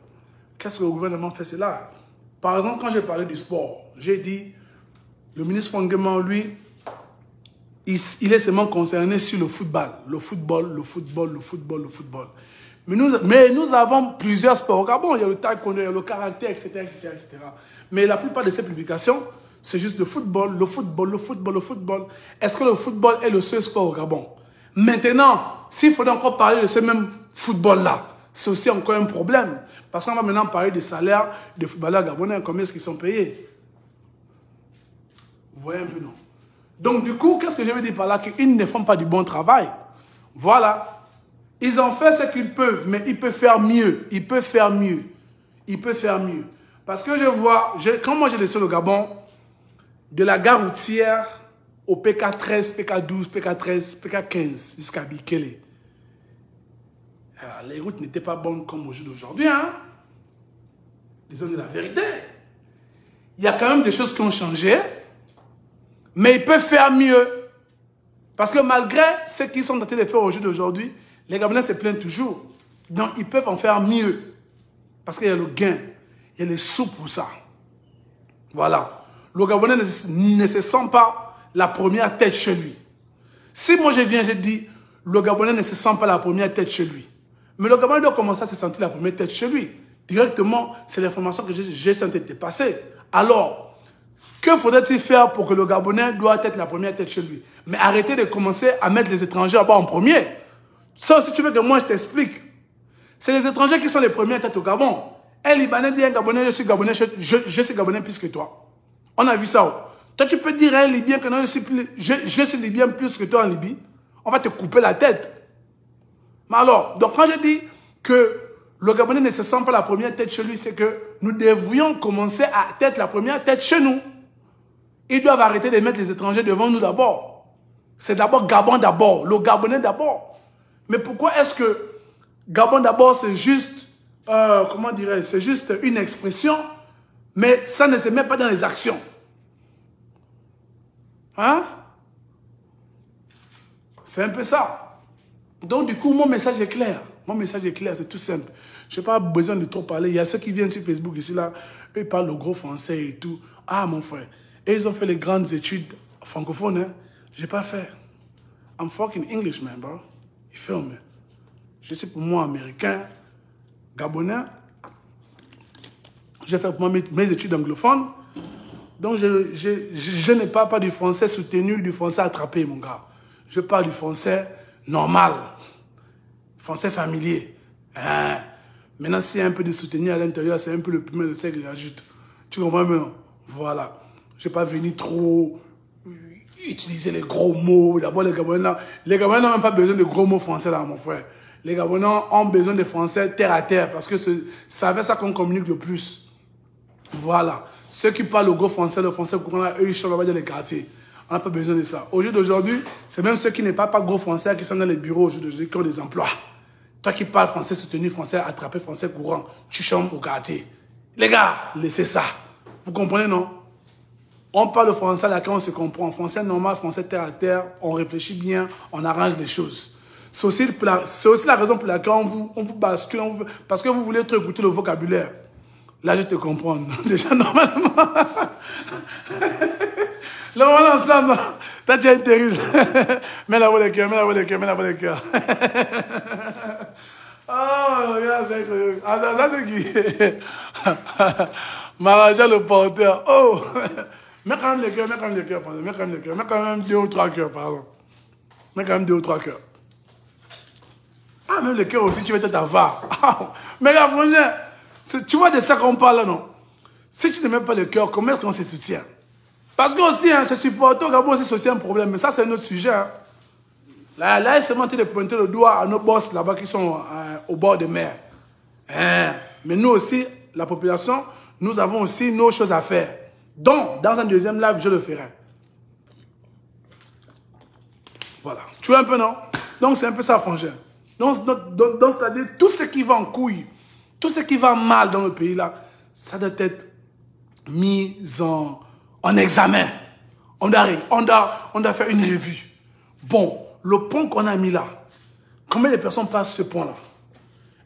qu'est-ce que le gouvernement fait? C'est là. Par exemple, quand j'ai parlé du sport, j'ai dit, le ministre Fongema, lui, il est seulement concerné sur le football. Le football, le football, le football, le football. Mais nous avons plusieurs sports au Gabon. Il y a le taekwondo, il y a le karaté, etc., etc., etc. Mais la plupart de ces publications, c'est juste le football, le football, le football, le football. Est-ce que le football est le seul sport au Gabon? Maintenant, s'il faudrait encore parler de ce même football-là, c'est aussi encore un problème. Parce qu'on va maintenant parler des salaires des footballeurs gabonais, combien est-ce qu'ils sont payés. Vous voyez un peu, non? Donc, du coup, qu'est-ce que je veux dire par là? Qu'ils ne font pas du bon travail. Voilà. Ils ont fait ce qu'ils peuvent, mais ils peuvent faire mieux. Ils peuvent faire mieux. Ils peuvent faire mieux. Parce que je vois, quand moi j'ai laissé le Gabon, de la gare routière au PK13, PK12, PK13, PK15 jusqu'à Bikele. Alors, les routes n'étaient pas bonnes comme au jour d'aujourd'hui. Hein? Disons la vérité. Il y a quand même des choses qui ont changé, mais ils peuvent faire mieux. Parce que malgré ce qu'ils sont en train de faire au jour d'aujourd'hui, les Gabonais se plaignent toujours. Donc, ils peuvent en faire mieux. Parce qu'il y a le gain. Il y a les sous pour ça. Voilà. Le Gabonais ne se sent pas la première tête chez lui. Si moi je viens, je dis, le Gabonais ne se sent pas la première tête chez lui. Mais le Gabonais doit commencer à se sentir la première tête chez lui. Directement, c'est l'information que j'ai senti te passer. Alors, que faudrait-il faire pour que le Gabonais doit être la première tête chez lui? Mais arrêtez de commencer à mettre les étrangers en premier. Ça, si tu veux que moi je t'explique, c'est les étrangers qui sont les premières têtes au Gabon. Un Libanais dit à un Gabonais, je suis Gabonais, je suis Gabonais plus que toi. On a vu ça. Toi, tu peux dire à un Libyen que non, je suis Libyen plus que toi en Libye. On va te couper la tête. Mais alors, donc quand je dis que le Gabonais ne se sent pas la première tête chez lui, c'est que nous devrions commencer à être la première tête chez nous. Ils doivent arrêter de mettre les étrangers devant nous d'abord. C'est d'abord Gabon d'abord, le Gabonais d'abord. Mais pourquoi est-ce que Gabon d'abord, c'est juste, comment dirais-je, c'est juste une expression, mais ça ne se met pas dans les actions. Hein? C'est un peu ça. Donc, du coup, mon message est clair. Mon message est clair, c'est tout simple. Je n'ai pas besoin de trop parler. Il y a ceux qui viennent sur Facebook ici, là, eux, ils parlent le gros français et tout. Ah, mon frère. Et ils ont fait les grandes études francophones. Hein? Je n'ai pas fait. I'm fucking English, man, bro. You feel me? Je suis pour moi américain, gabonais. J'ai fait pour moi mes études anglophones. Donc, je n'ai pas du français soutenu, du français attrapé, mon gars. Je parle du français normal, français familier. Hein? Maintenant, s'il y a un peu de soutien à l'intérieur, c'est un peu le piment de sel qui ajoute. Tu comprends maintenant? Voilà. Je ne vais pas venir trop utiliser les gros mots. D'abord, les Gabonais n'ont même pas besoin de gros mots français, là, mon frère. Les Gabonais ont besoin de français terre à terre parce que c'est avec ça qu'on communique le plus. Voilà. Ceux qui parlent le gros français, le français courant, eux, ils sont là-bas dans les quartiers. On n'a pas besoin de ça. Au jour d'aujourd'hui, c'est même ceux qui ne parlent pas gros français qui sont dans les bureaux au jour d'aujourd'hui qui ont des emplois. Toi qui parles français soutenu, français attrapé, français courant, tu chambres au quartier. Les gars, laissez ça. Vous comprenez, non? On parle français là quand on se comprend. Français normal, français terre à terre, on réfléchit bien, on arrange les choses. C'est aussi la raison pour laquelle on vous bascule, parce que vous voulez trop écouter le vocabulaire. Là, je te comprends. Déjà, normalement... Là, on est ensemble. Toi, tu es terrible. Mets la voix de cœur, mets la voix de cœur, mets la voix de cœur. Oh, regarde, c'est incroyable. Attends, ça, c'est qui? Maraja, le porteur. Oh! Mets quand même les cœurs, mets quand même les cœurs, pardon. Mets quand même les cœurs. Mets quand même 2 ou 3 cœurs, pardon. Mets quand même 2 ou 3 cœurs. Ah, même les cœurs aussi, tu vas être avare. Mais là, franchement, tu vois de ça qu'on parle là, non? Si tu ne mets pas le cœur, comment est-ce qu'on se soutient? Parce que aussi, hein, c'est supporter au Gabon aussi, c'est aussi un problème. Mais ça, c'est un autre sujet. Hein. Là, c'est monté de pointer le doigt à nos boss là-bas qui sont au bord de mer. Hein. Mais nous aussi, la population, nous avons aussi nos choses à faire. Donc, dans un deuxième live, je le ferai. Voilà. Tu vois un peu, non? Donc, c'est un peu ça, frangin. Donc c'est-à-dire, tout ce qui va en couille, tout ce qui va mal dans le pays, là, ça doit être mis en examen. On doit faire une revue. Bon, le pont qu'on a mis là, combien de personnes passent ce pont-là?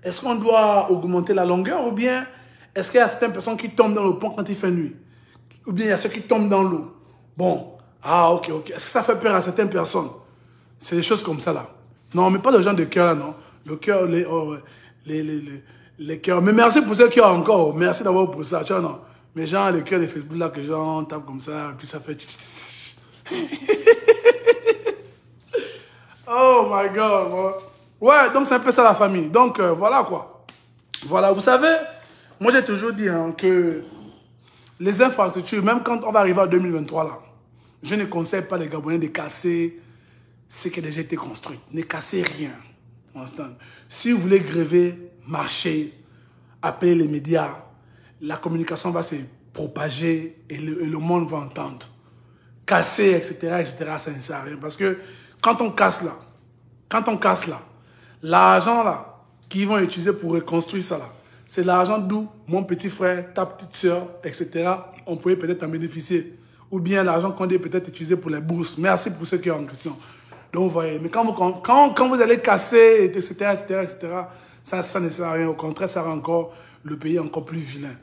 Est-ce qu'on doit augmenter la longueur ou bien est-ce qu'il y a certaines personnes qui tombent dans le pont quand il fait nuit? Ou bien il y a ceux qui tombent dans l'eau? Bon, ok. Est-ce que ça fait peur à certaines personnes? C'est des choses comme ça là. Non, mais pas le genre de cœur là, non. Le cœur, les cœurs. Mais merci pour ceux qui ont encore. Merci d'avoir pour ça. Tu vois, non. Mais genre, les cœurs de Facebook là, que les gens tapent comme ça, puis ça fait... Oh my God. Bro. Ouais, donc c'est un peu ça la famille. Donc, voilà quoi. Voilà, vous savez, moi j'ai toujours dit hein, que les infrastructures, même quand on va arriver en 2023 là, je ne conseille pas les Gabonais de casser ce qui a déjà été construit. Ne cassez rien. Si vous voulez gréver, marcher, appeler les médias, la communication va se propager et le monde va entendre. Casser, etc., ça ne sert à rien. Parce que quand on casse là, l'argent là, qu'ils vont utiliser pour reconstruire ça là, c'est l'argent d'où mon petit frère, ta petite soeur, etc., on pouvait peut-être en bénéficier. Ou bien l'argent qu'on doit peut-être utiliser pour les bourses. Merci pour ceux qui ont en question. Donc, vous voyez, mais quand vous allez casser, etc., ça ne sert à rien. Au contraire, ça rend encore le pays encore plus vilain.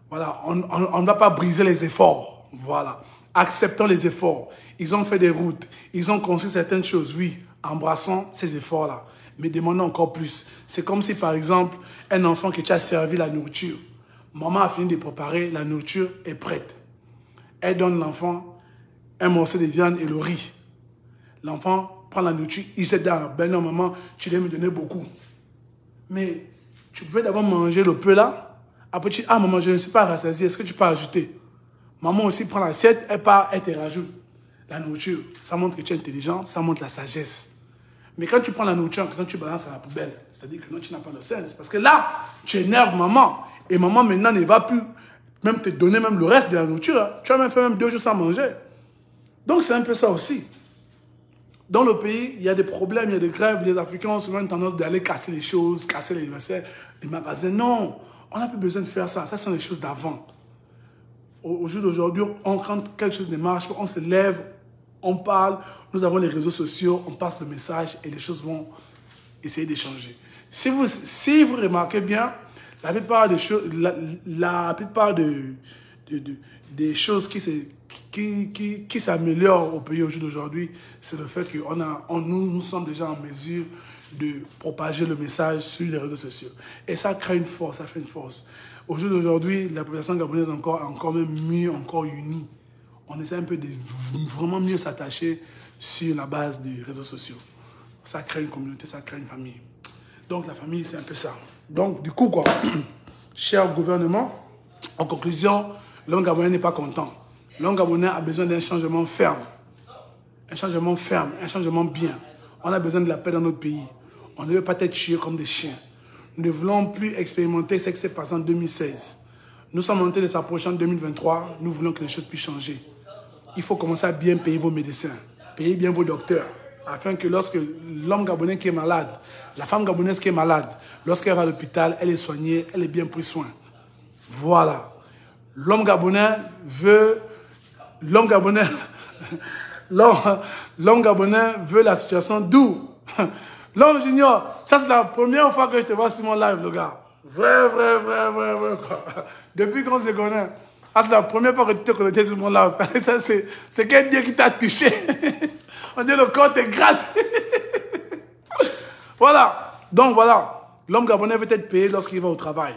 Voilà, on ne va pas briser les efforts. Voilà, acceptons les efforts. Ils ont fait des routes, ils ont construit certaines choses, oui, embrassons ces efforts-là. Mais demandons encore plus. C'est comme si, par exemple, un enfant qui t'a servi la nourriture, maman a fini de préparer, la nourriture est prête. Elle donne l'enfant un morceau de viande et le riz. L'enfant prend la nourriture, il jette dans. Ben non, maman, tu dois me donner beaucoup. Mais tu pouvais d'abord manger le peu là. Après, tu dis, ah maman, je ne suis pas rassasié, est-ce que tu peux ajouter? Maman aussi prend l'assiette, elle part, elle te rajoute la nourriture. Ça montre que tu es intelligent, ça montre la sagesse. Mais quand tu prends la nourriture, quand tu balances à la poubelle, c'est-à-dire que non, tu n'as pas de sens. Parce que là, tu énerves maman. Et maman, maintenant, ne va plus même te donner même le reste de la nourriture. Hein. Tu as même fait même 2 jours sans manger. Donc, c'est un peu ça aussi. Dans le pays, il y a des problèmes, il y a des grèves. Les Africains ont souvent une tendance d'aller casser les choses, casser les anniversaires des magasins. Non, on n'a plus besoin de faire ça. Ça, sont les choses d'avant. Au jour d'aujourd'hui, quand quelque chose ne marche pas, on se lève, on parle, nous avons les réseaux sociaux, on passe le message et les choses vont essayer de changer. Si vous remarquez bien, la plupart des choses, des choses qui s'améliorent au pays au jour d'aujourd'hui, c'est le fait que nous sommes déjà en mesure de propager le message sur les réseaux sociaux. Et ça crée une force, ça fait une force. Au jour d'aujourd'hui, la population gabonaise est encore même mieux, encore unie. On essaie un peu de vraiment mieux s'attacher sur la base des réseaux sociaux. Ça crée une communauté, ça crée une famille. Donc la famille, c'est un peu ça. Donc du coup, quoi, cher gouvernement, en conclusion, l'homme gabonais n'est pas content. L'homme gabonais a besoin d'un changement ferme. Un changement ferme, un changement bien. On a besoin de la paix dans notre pays. On ne veut pas être chiés comme des chiens. Nous ne voulons plus expérimenter ce qui s'est passé en 2016. Nous sommes en train de s'approcher en 2023. Nous voulons que les choses puissent changer. Il faut commencer à bien payer vos médecins. Payer bien vos docteurs. Afin que lorsque l'homme gabonais qui est malade, la femme gabonaise qui est malade, lorsqu'elle va à l'hôpital, elle est soignée, elle est bien prise soin. Voilà. L'homme gabonais veut... L'homme gabonais... L'homme gabonais veut la situation d'où? L'homme junior, ça c'est la première fois que je te vois sur mon live, le gars. Vrai, quoi. Depuis qu'on se connaît. Ah, c'est la première fois que tu te connecté sur mon live. Ça, c'est quel Dieu qui t'a touché. On dit le corps te gratte. Voilà. Donc voilà. L'homme gabonais veut être payé lorsqu'il va au travail.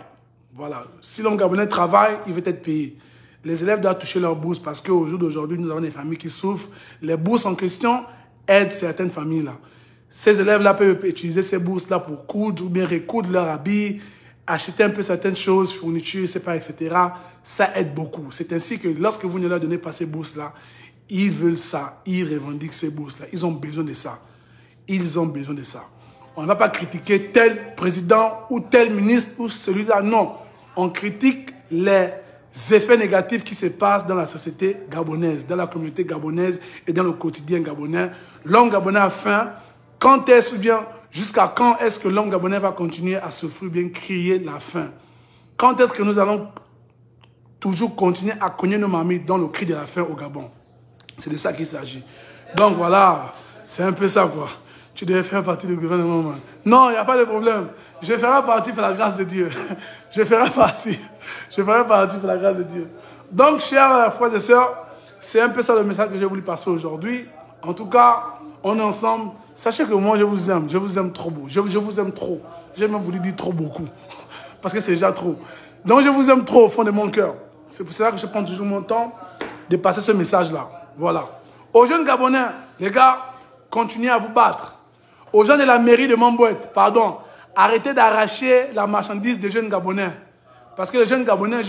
Voilà. Si l'homme gabonais travaille, il veut être payé. Les élèves doivent toucher leur bourse parce qu'au jour d'aujourd'hui, nous avons des familles qui souffrent. Les bourses en question aident certaines familles-là. Ces élèves-là peuvent utiliser ces bourses-là pour coudre ou bien recoudre leur habit, acheter un peu certaines choses, fournitures, etc. Ça aide beaucoup. C'est ainsi que lorsque vous ne leur donnez pas ces bourses-là, ils veulent ça, ils revendiquent ces bourses-là. Ils ont besoin de ça. Ils ont besoin de ça. On ne va pas critiquer tel président ou tel ministre ou celui-là. Non. On critique les effets négatifs qui se passent dans la société gabonaise, dans la communauté gabonaise et dans le quotidien gabonais. L'homme gabonais a faim. Quand est-ce bien, jusqu'à quand est-ce que l'homme gabonais va continuer à souffrir, bien crier la faim? Quand est-ce que nous allons toujours continuer à cogner nos mamies dans le cri de la faim au Gabon? C'est de ça qu'il s'agit. Donc voilà, c'est un peu ça quoi. Tu devais faire partie du gouvernement. Man. Non, il n'y a pas de problème. Je ferai partie pour la grâce de Dieu. Je ferai partie. Je ferai partie pour la grâce de Dieu. Donc, chers frères et sœurs, c'est un peu ça le message que j'ai voulu passer aujourd'hui. En tout cas, on est ensemble. Sachez que moi, je vous aime trop beau. Je vous aime trop. J'ai même voulu dire trop beaucoup. Parce que c'est déjà trop. Donc, je vous aime trop au fond de mon cœur. C'est pour ça que je prends toujours mon temps de passer ce message-là. Voilà. Aux jeunes Gabonais, les gars, continuez à vous battre. Aux gens de la mairie de Mambouette, pardon, arrêtez d'arracher la marchandise des jeunes Gabonais. Parce que les jeunes Gabonais,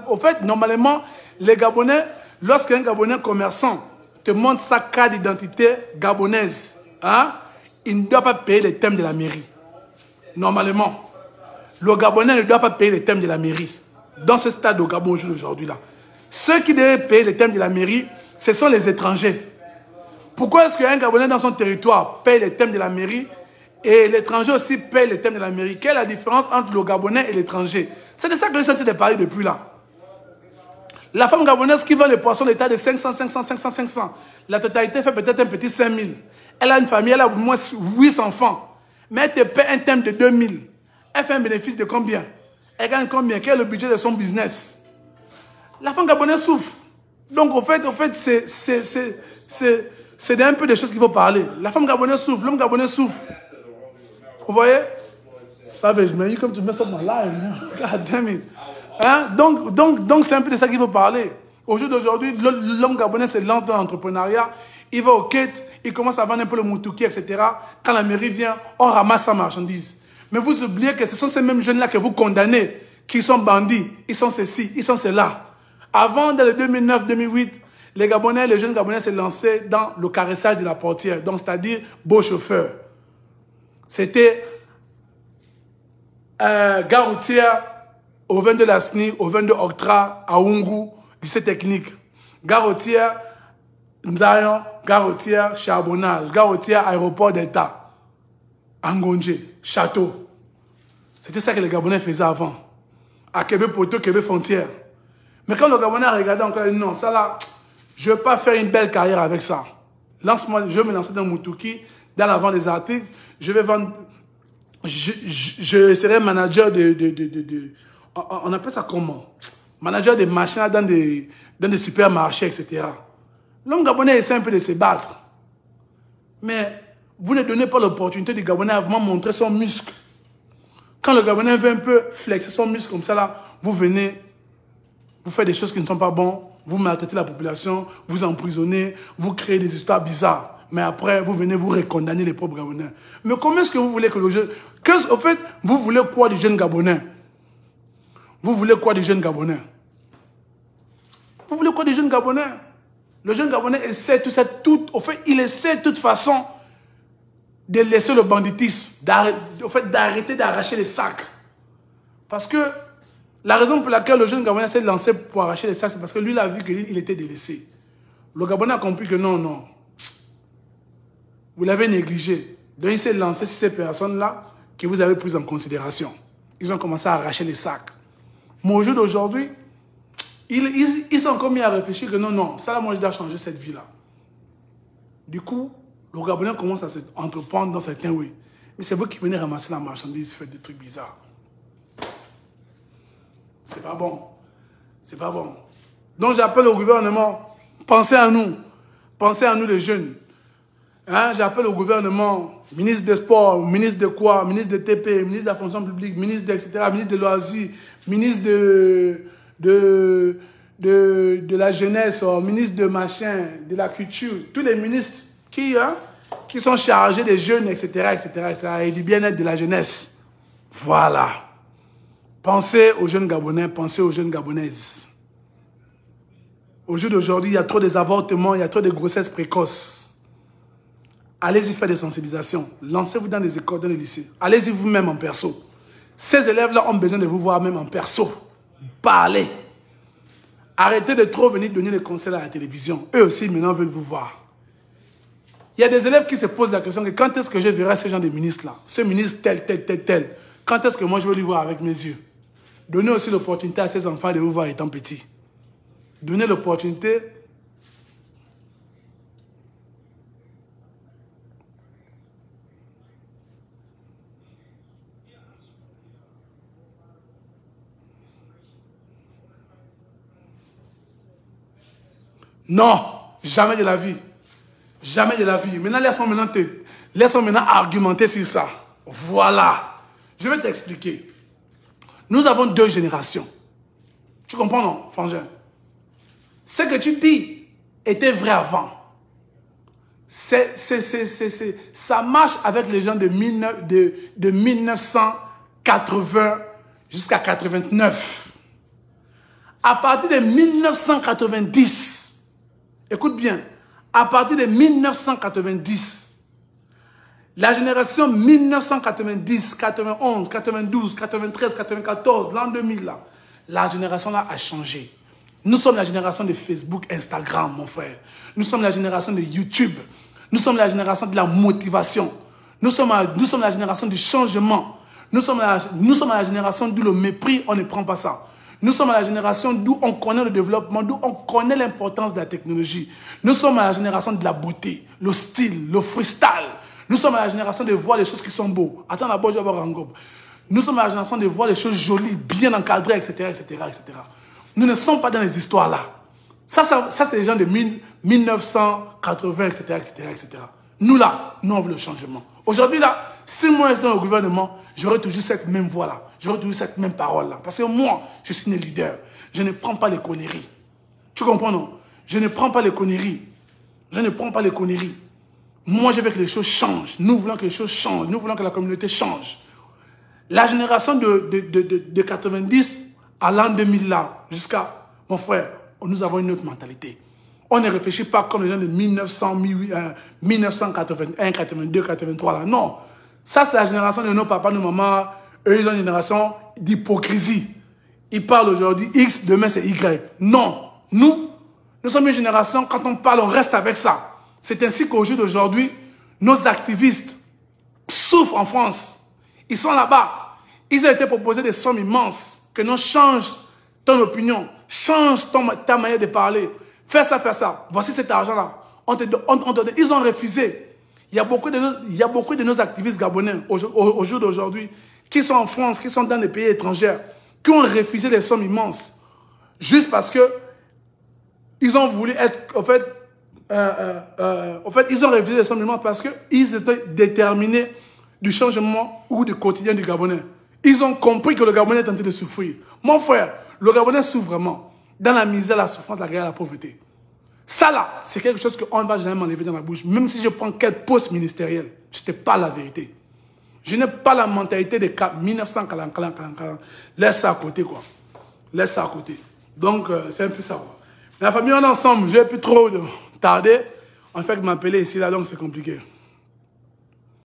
au fait, normalement, les Gabonais, lorsqu'un Gabonais commerçant te montre sa carte d'identité gabonaise, hein, il ne doit pas payer les thèmes de la mairie. Normalement, le Gabonais ne doit pas payer les thèmes de la mairie. Dans ce stade au Gabon aujourd'hui, là. Ceux qui devaient payer les thèmes de la mairie, ce sont les étrangers. Pourquoi est-ce qu'un Gabonais dans son territoire paye les thèmes de la mairie et l'étranger aussi paye les thèmes de la mairie? Quelle est la différence entre le Gabonais et l'étranger? C'est de ça que je suis en train de parler depuis là. La femme gabonaise qui vend les poissons d'état de 500, 500, 500, 500. La totalité fait peut-être un petit 5000. Elle a une famille, elle a au moins 8 enfants. Mais elle te paie un thème de 2000. Elle fait un bénéfice de combien? Elle gagne combien? Quel est le budget de son business? La femme gabonaise souffre. Donc, au fait c'est un peu des choses qu'il faut parler. La femme gabonaise souffre, l'homme gabonais souffre. Vous voyez? Ça veut, je me dis comme tu mets ça dans live. God damn it. Hein? Donc c'est un peu de ça qu'il faut parler. Au jour d'aujourd'hui, l'homme gabonais se lance dans l'entrepreneuriat. Il va au quête, il commence à vendre un peu le moutouki, etc. Quand la mairie vient, on ramasse sa marchandise. Mais vous oubliez que ce sont ces mêmes jeunes-là que vous condamnez, qui sont bandits, ils sont ceci, ils sont cela. Avant, dans le 2009-2008, les jeunes Gabonais se lançaient dans le caressage de la portière, donc c'est-à-dire beau chauffeur. C'était gare routière, au 22 Lasni, au 22 Octra, à Oungu, lycée technique. Gare routière, Nzayon, gare routière, Charbonal, gare routière, aéroport d'État, Angonje, Château. C'était ça que les Gabonais faisaient avant. À Québec Poteau, Québec Frontière. Mais quand le Gabonais a regardé encore, il dit non, ça là, je ne veux pas faire une belle carrière avec ça. Lance-moi, je vais me lancer dans Moutouki, dans la vente des articles, je vais vendre, je serai manager on appelle ça comment? Manager des machins dans des supermarchés, etc. L'homme gabonais essaie un peu de se battre. Mais vous ne donnez pas l'opportunité du Gabonais à vraiment montrer son muscle. Quand le Gabonais veut un peu flexer son muscle comme ça, là, vous venez, vous faites des choses qui ne sont pas bonnes, vous maltraitez la population, vous emprisonnez, vous créez des histoires bizarres. mais après, vous venez vous recondamner les pauvres Gabonais. Mais comment est-ce que vous voulez que le jeune... En fait, vous voulez quoi des jeunes Gabonais? Vous voulez quoi des jeunes Gabonais? Vous voulez quoi des jeunes Gabonais? Le jeune Gabonais essaie tout ça, au fait, il essaie de toute façon de laisser le banditisme, d'arrêter d'arracher les sacs. Parce que la raison pour laquelle le jeune Gabonais s'est lancé pour arracher les sacs, c'est parce que lui, il a vu qu'il était délaissé. Le Gabonais a compris que non, non. Vous l'avez négligé. Donc il s'est lancé sur ces personnes-là que vous avez prises en considération. Ils ont commencé à arracher les sacs. Mais au jour d'aujourd'hui, ils sont encore mis à réfléchir que non, non, ça là, moi je dois changer cette vie-là. Du coup, le Gabonais commence à s'entreprendre dans certains oui. Mais c'est vous qui venez ramasser la marchandise, faites des trucs bizarres. C'est pas bon. C'est pas bon. Donc j'appelle au gouvernement, pensez à nous les jeunes. Hein? J'appelle au gouvernement, ministre des Sports, ministre de quoi, ministre de TP, ministre de la fonction publique, ministre de etc., ministre de loisirs, ministre de la jeunesse, ministre de machin, de la culture, tous les ministres qui sont chargés des jeunes, etc., et du bien-être de la jeunesse. Voilà. Pensez aux jeunes Gabonais, pensez aux jeunes Gabonaises. Au jour d'aujourd'hui, il y a trop d'avortements, il y a trop de grossesses précoces. Allez-y faire des sensibilisations. Lancez-vous dans les écoles, dans les lycées. Allez-y vous-même en perso. Ces élèves-là ont besoin de vous voir même en perso. Parlez. Arrêtez de trop venir donner des conseils à la télévision. Eux aussi, maintenant, veulent vous voir. Il y a des élèves qui se posent la question que quand est-ce que je verrai ce genre de ministre-là? Ce ministre tel. Quand est-ce que moi, je vais lui voir avec mes yeux? Donnez aussi l'opportunité à ces enfants de vous voir étant petits. Donnez l'opportunité. Non, jamais de la vie. Jamais de la vie. Maintenant, laisse-moi maintenant argumenter sur ça. Voilà. Je vais t'expliquer. Nous avons deux générations. Tu comprends, non, Frangin? Ce que tu dis était vrai avant. Ça marche avec les gens de 1980 jusqu'à 89. À partir de 1990, écoute bien, à partir de 1990, la génération 1990, 91, 92, 93, 94, l'an 2000, là, la génération là a changé. Nous sommes la génération de Facebook, Instagram, mon frère. Nous sommes la génération de YouTube. Nous sommes la génération de la motivation. Nous sommes la génération du changement. Nous sommes la génération d'où le mépris, on ne prend pas ça. Nous sommes la génération d'où on connaît le développement, d'où on connaît l'importance de la technologie. Nous sommes la génération de la beauté, le style, le freestyle. Nous sommes la génération de voir les choses qui sont beaux. Attends, d'abord, je vais voir un gobe. Nous sommes la génération de voir les choses jolies, bien encadrées, etc., etc., etc. Nous ne sommes pas dans les histoires là. Ça c'est les gens de 1980, etc., etc., etc. Nous là, nous on veut le changement. Aujourd'hui là, si moi je suis dans le gouvernement, j'aurai toujours cette même voix là. J'aurai toujours cette même parole là. Parce que moi, je suis un leader. Je ne prends pas les conneries. Tu comprends, non? Je ne prends pas les conneries. Je ne prends pas les conneries. Moi, je veux que les choses changent. Nous voulons que les choses changent. Nous voulons que la communauté change. La génération de 90 à l'an 2000 là, jusqu'à, mon frère, nous avons une autre mentalité. On ne réfléchit pas comme les gens de 1981, 82, 83 là. Non. Ça, c'est la génération de nos papas, nos mamans. Eux, ils ont une génération d'hypocrisie. Ils parlent aujourd'hui X, demain c'est Y. Non. Nous sommes une génération, quand on parle, on reste avec ça. C'est ainsi qu'au jour d'aujourd'hui, nos activistes souffrent en France. Ils sont là-bas. Ils ont été proposés des sommes immenses. Que non, change ton opinion. Change ta manière de parler. Fais ça. Voici cet argent-là. Ils ont refusé. Il y a beaucoup de nos activistes gabonais au jour d'aujourd'hui qui sont en France, qui sont dans les pays étrangers, qui ont refusé des sommes immenses. Juste parce que ils ont voulu être, en fait, ils ont refusé des sommes immenses parce qu'ils étaient déterminés du changement ou du quotidien du Gabonais. Ils ont compris que le Gabonais est en train de souffrir. Mon frère, le Gabonais souffre vraiment dans la misère, la souffrance, la guerre, la pauvreté. Ça là, c'est quelque chose qu'on ne va jamais m'enlever dans la bouche. Même si je prends quel poste ministériel, je ne te parle la vérité. Je n'ai pas la mentalité de 1940. Laisse ça à côté, quoi. Laisse ça à côté. Donc, c'est un peu ça, quoi. La famille, on est ensemble. Je n'ai plus trop tarder. En fait, m'appeler ici, là, donc c'est compliqué.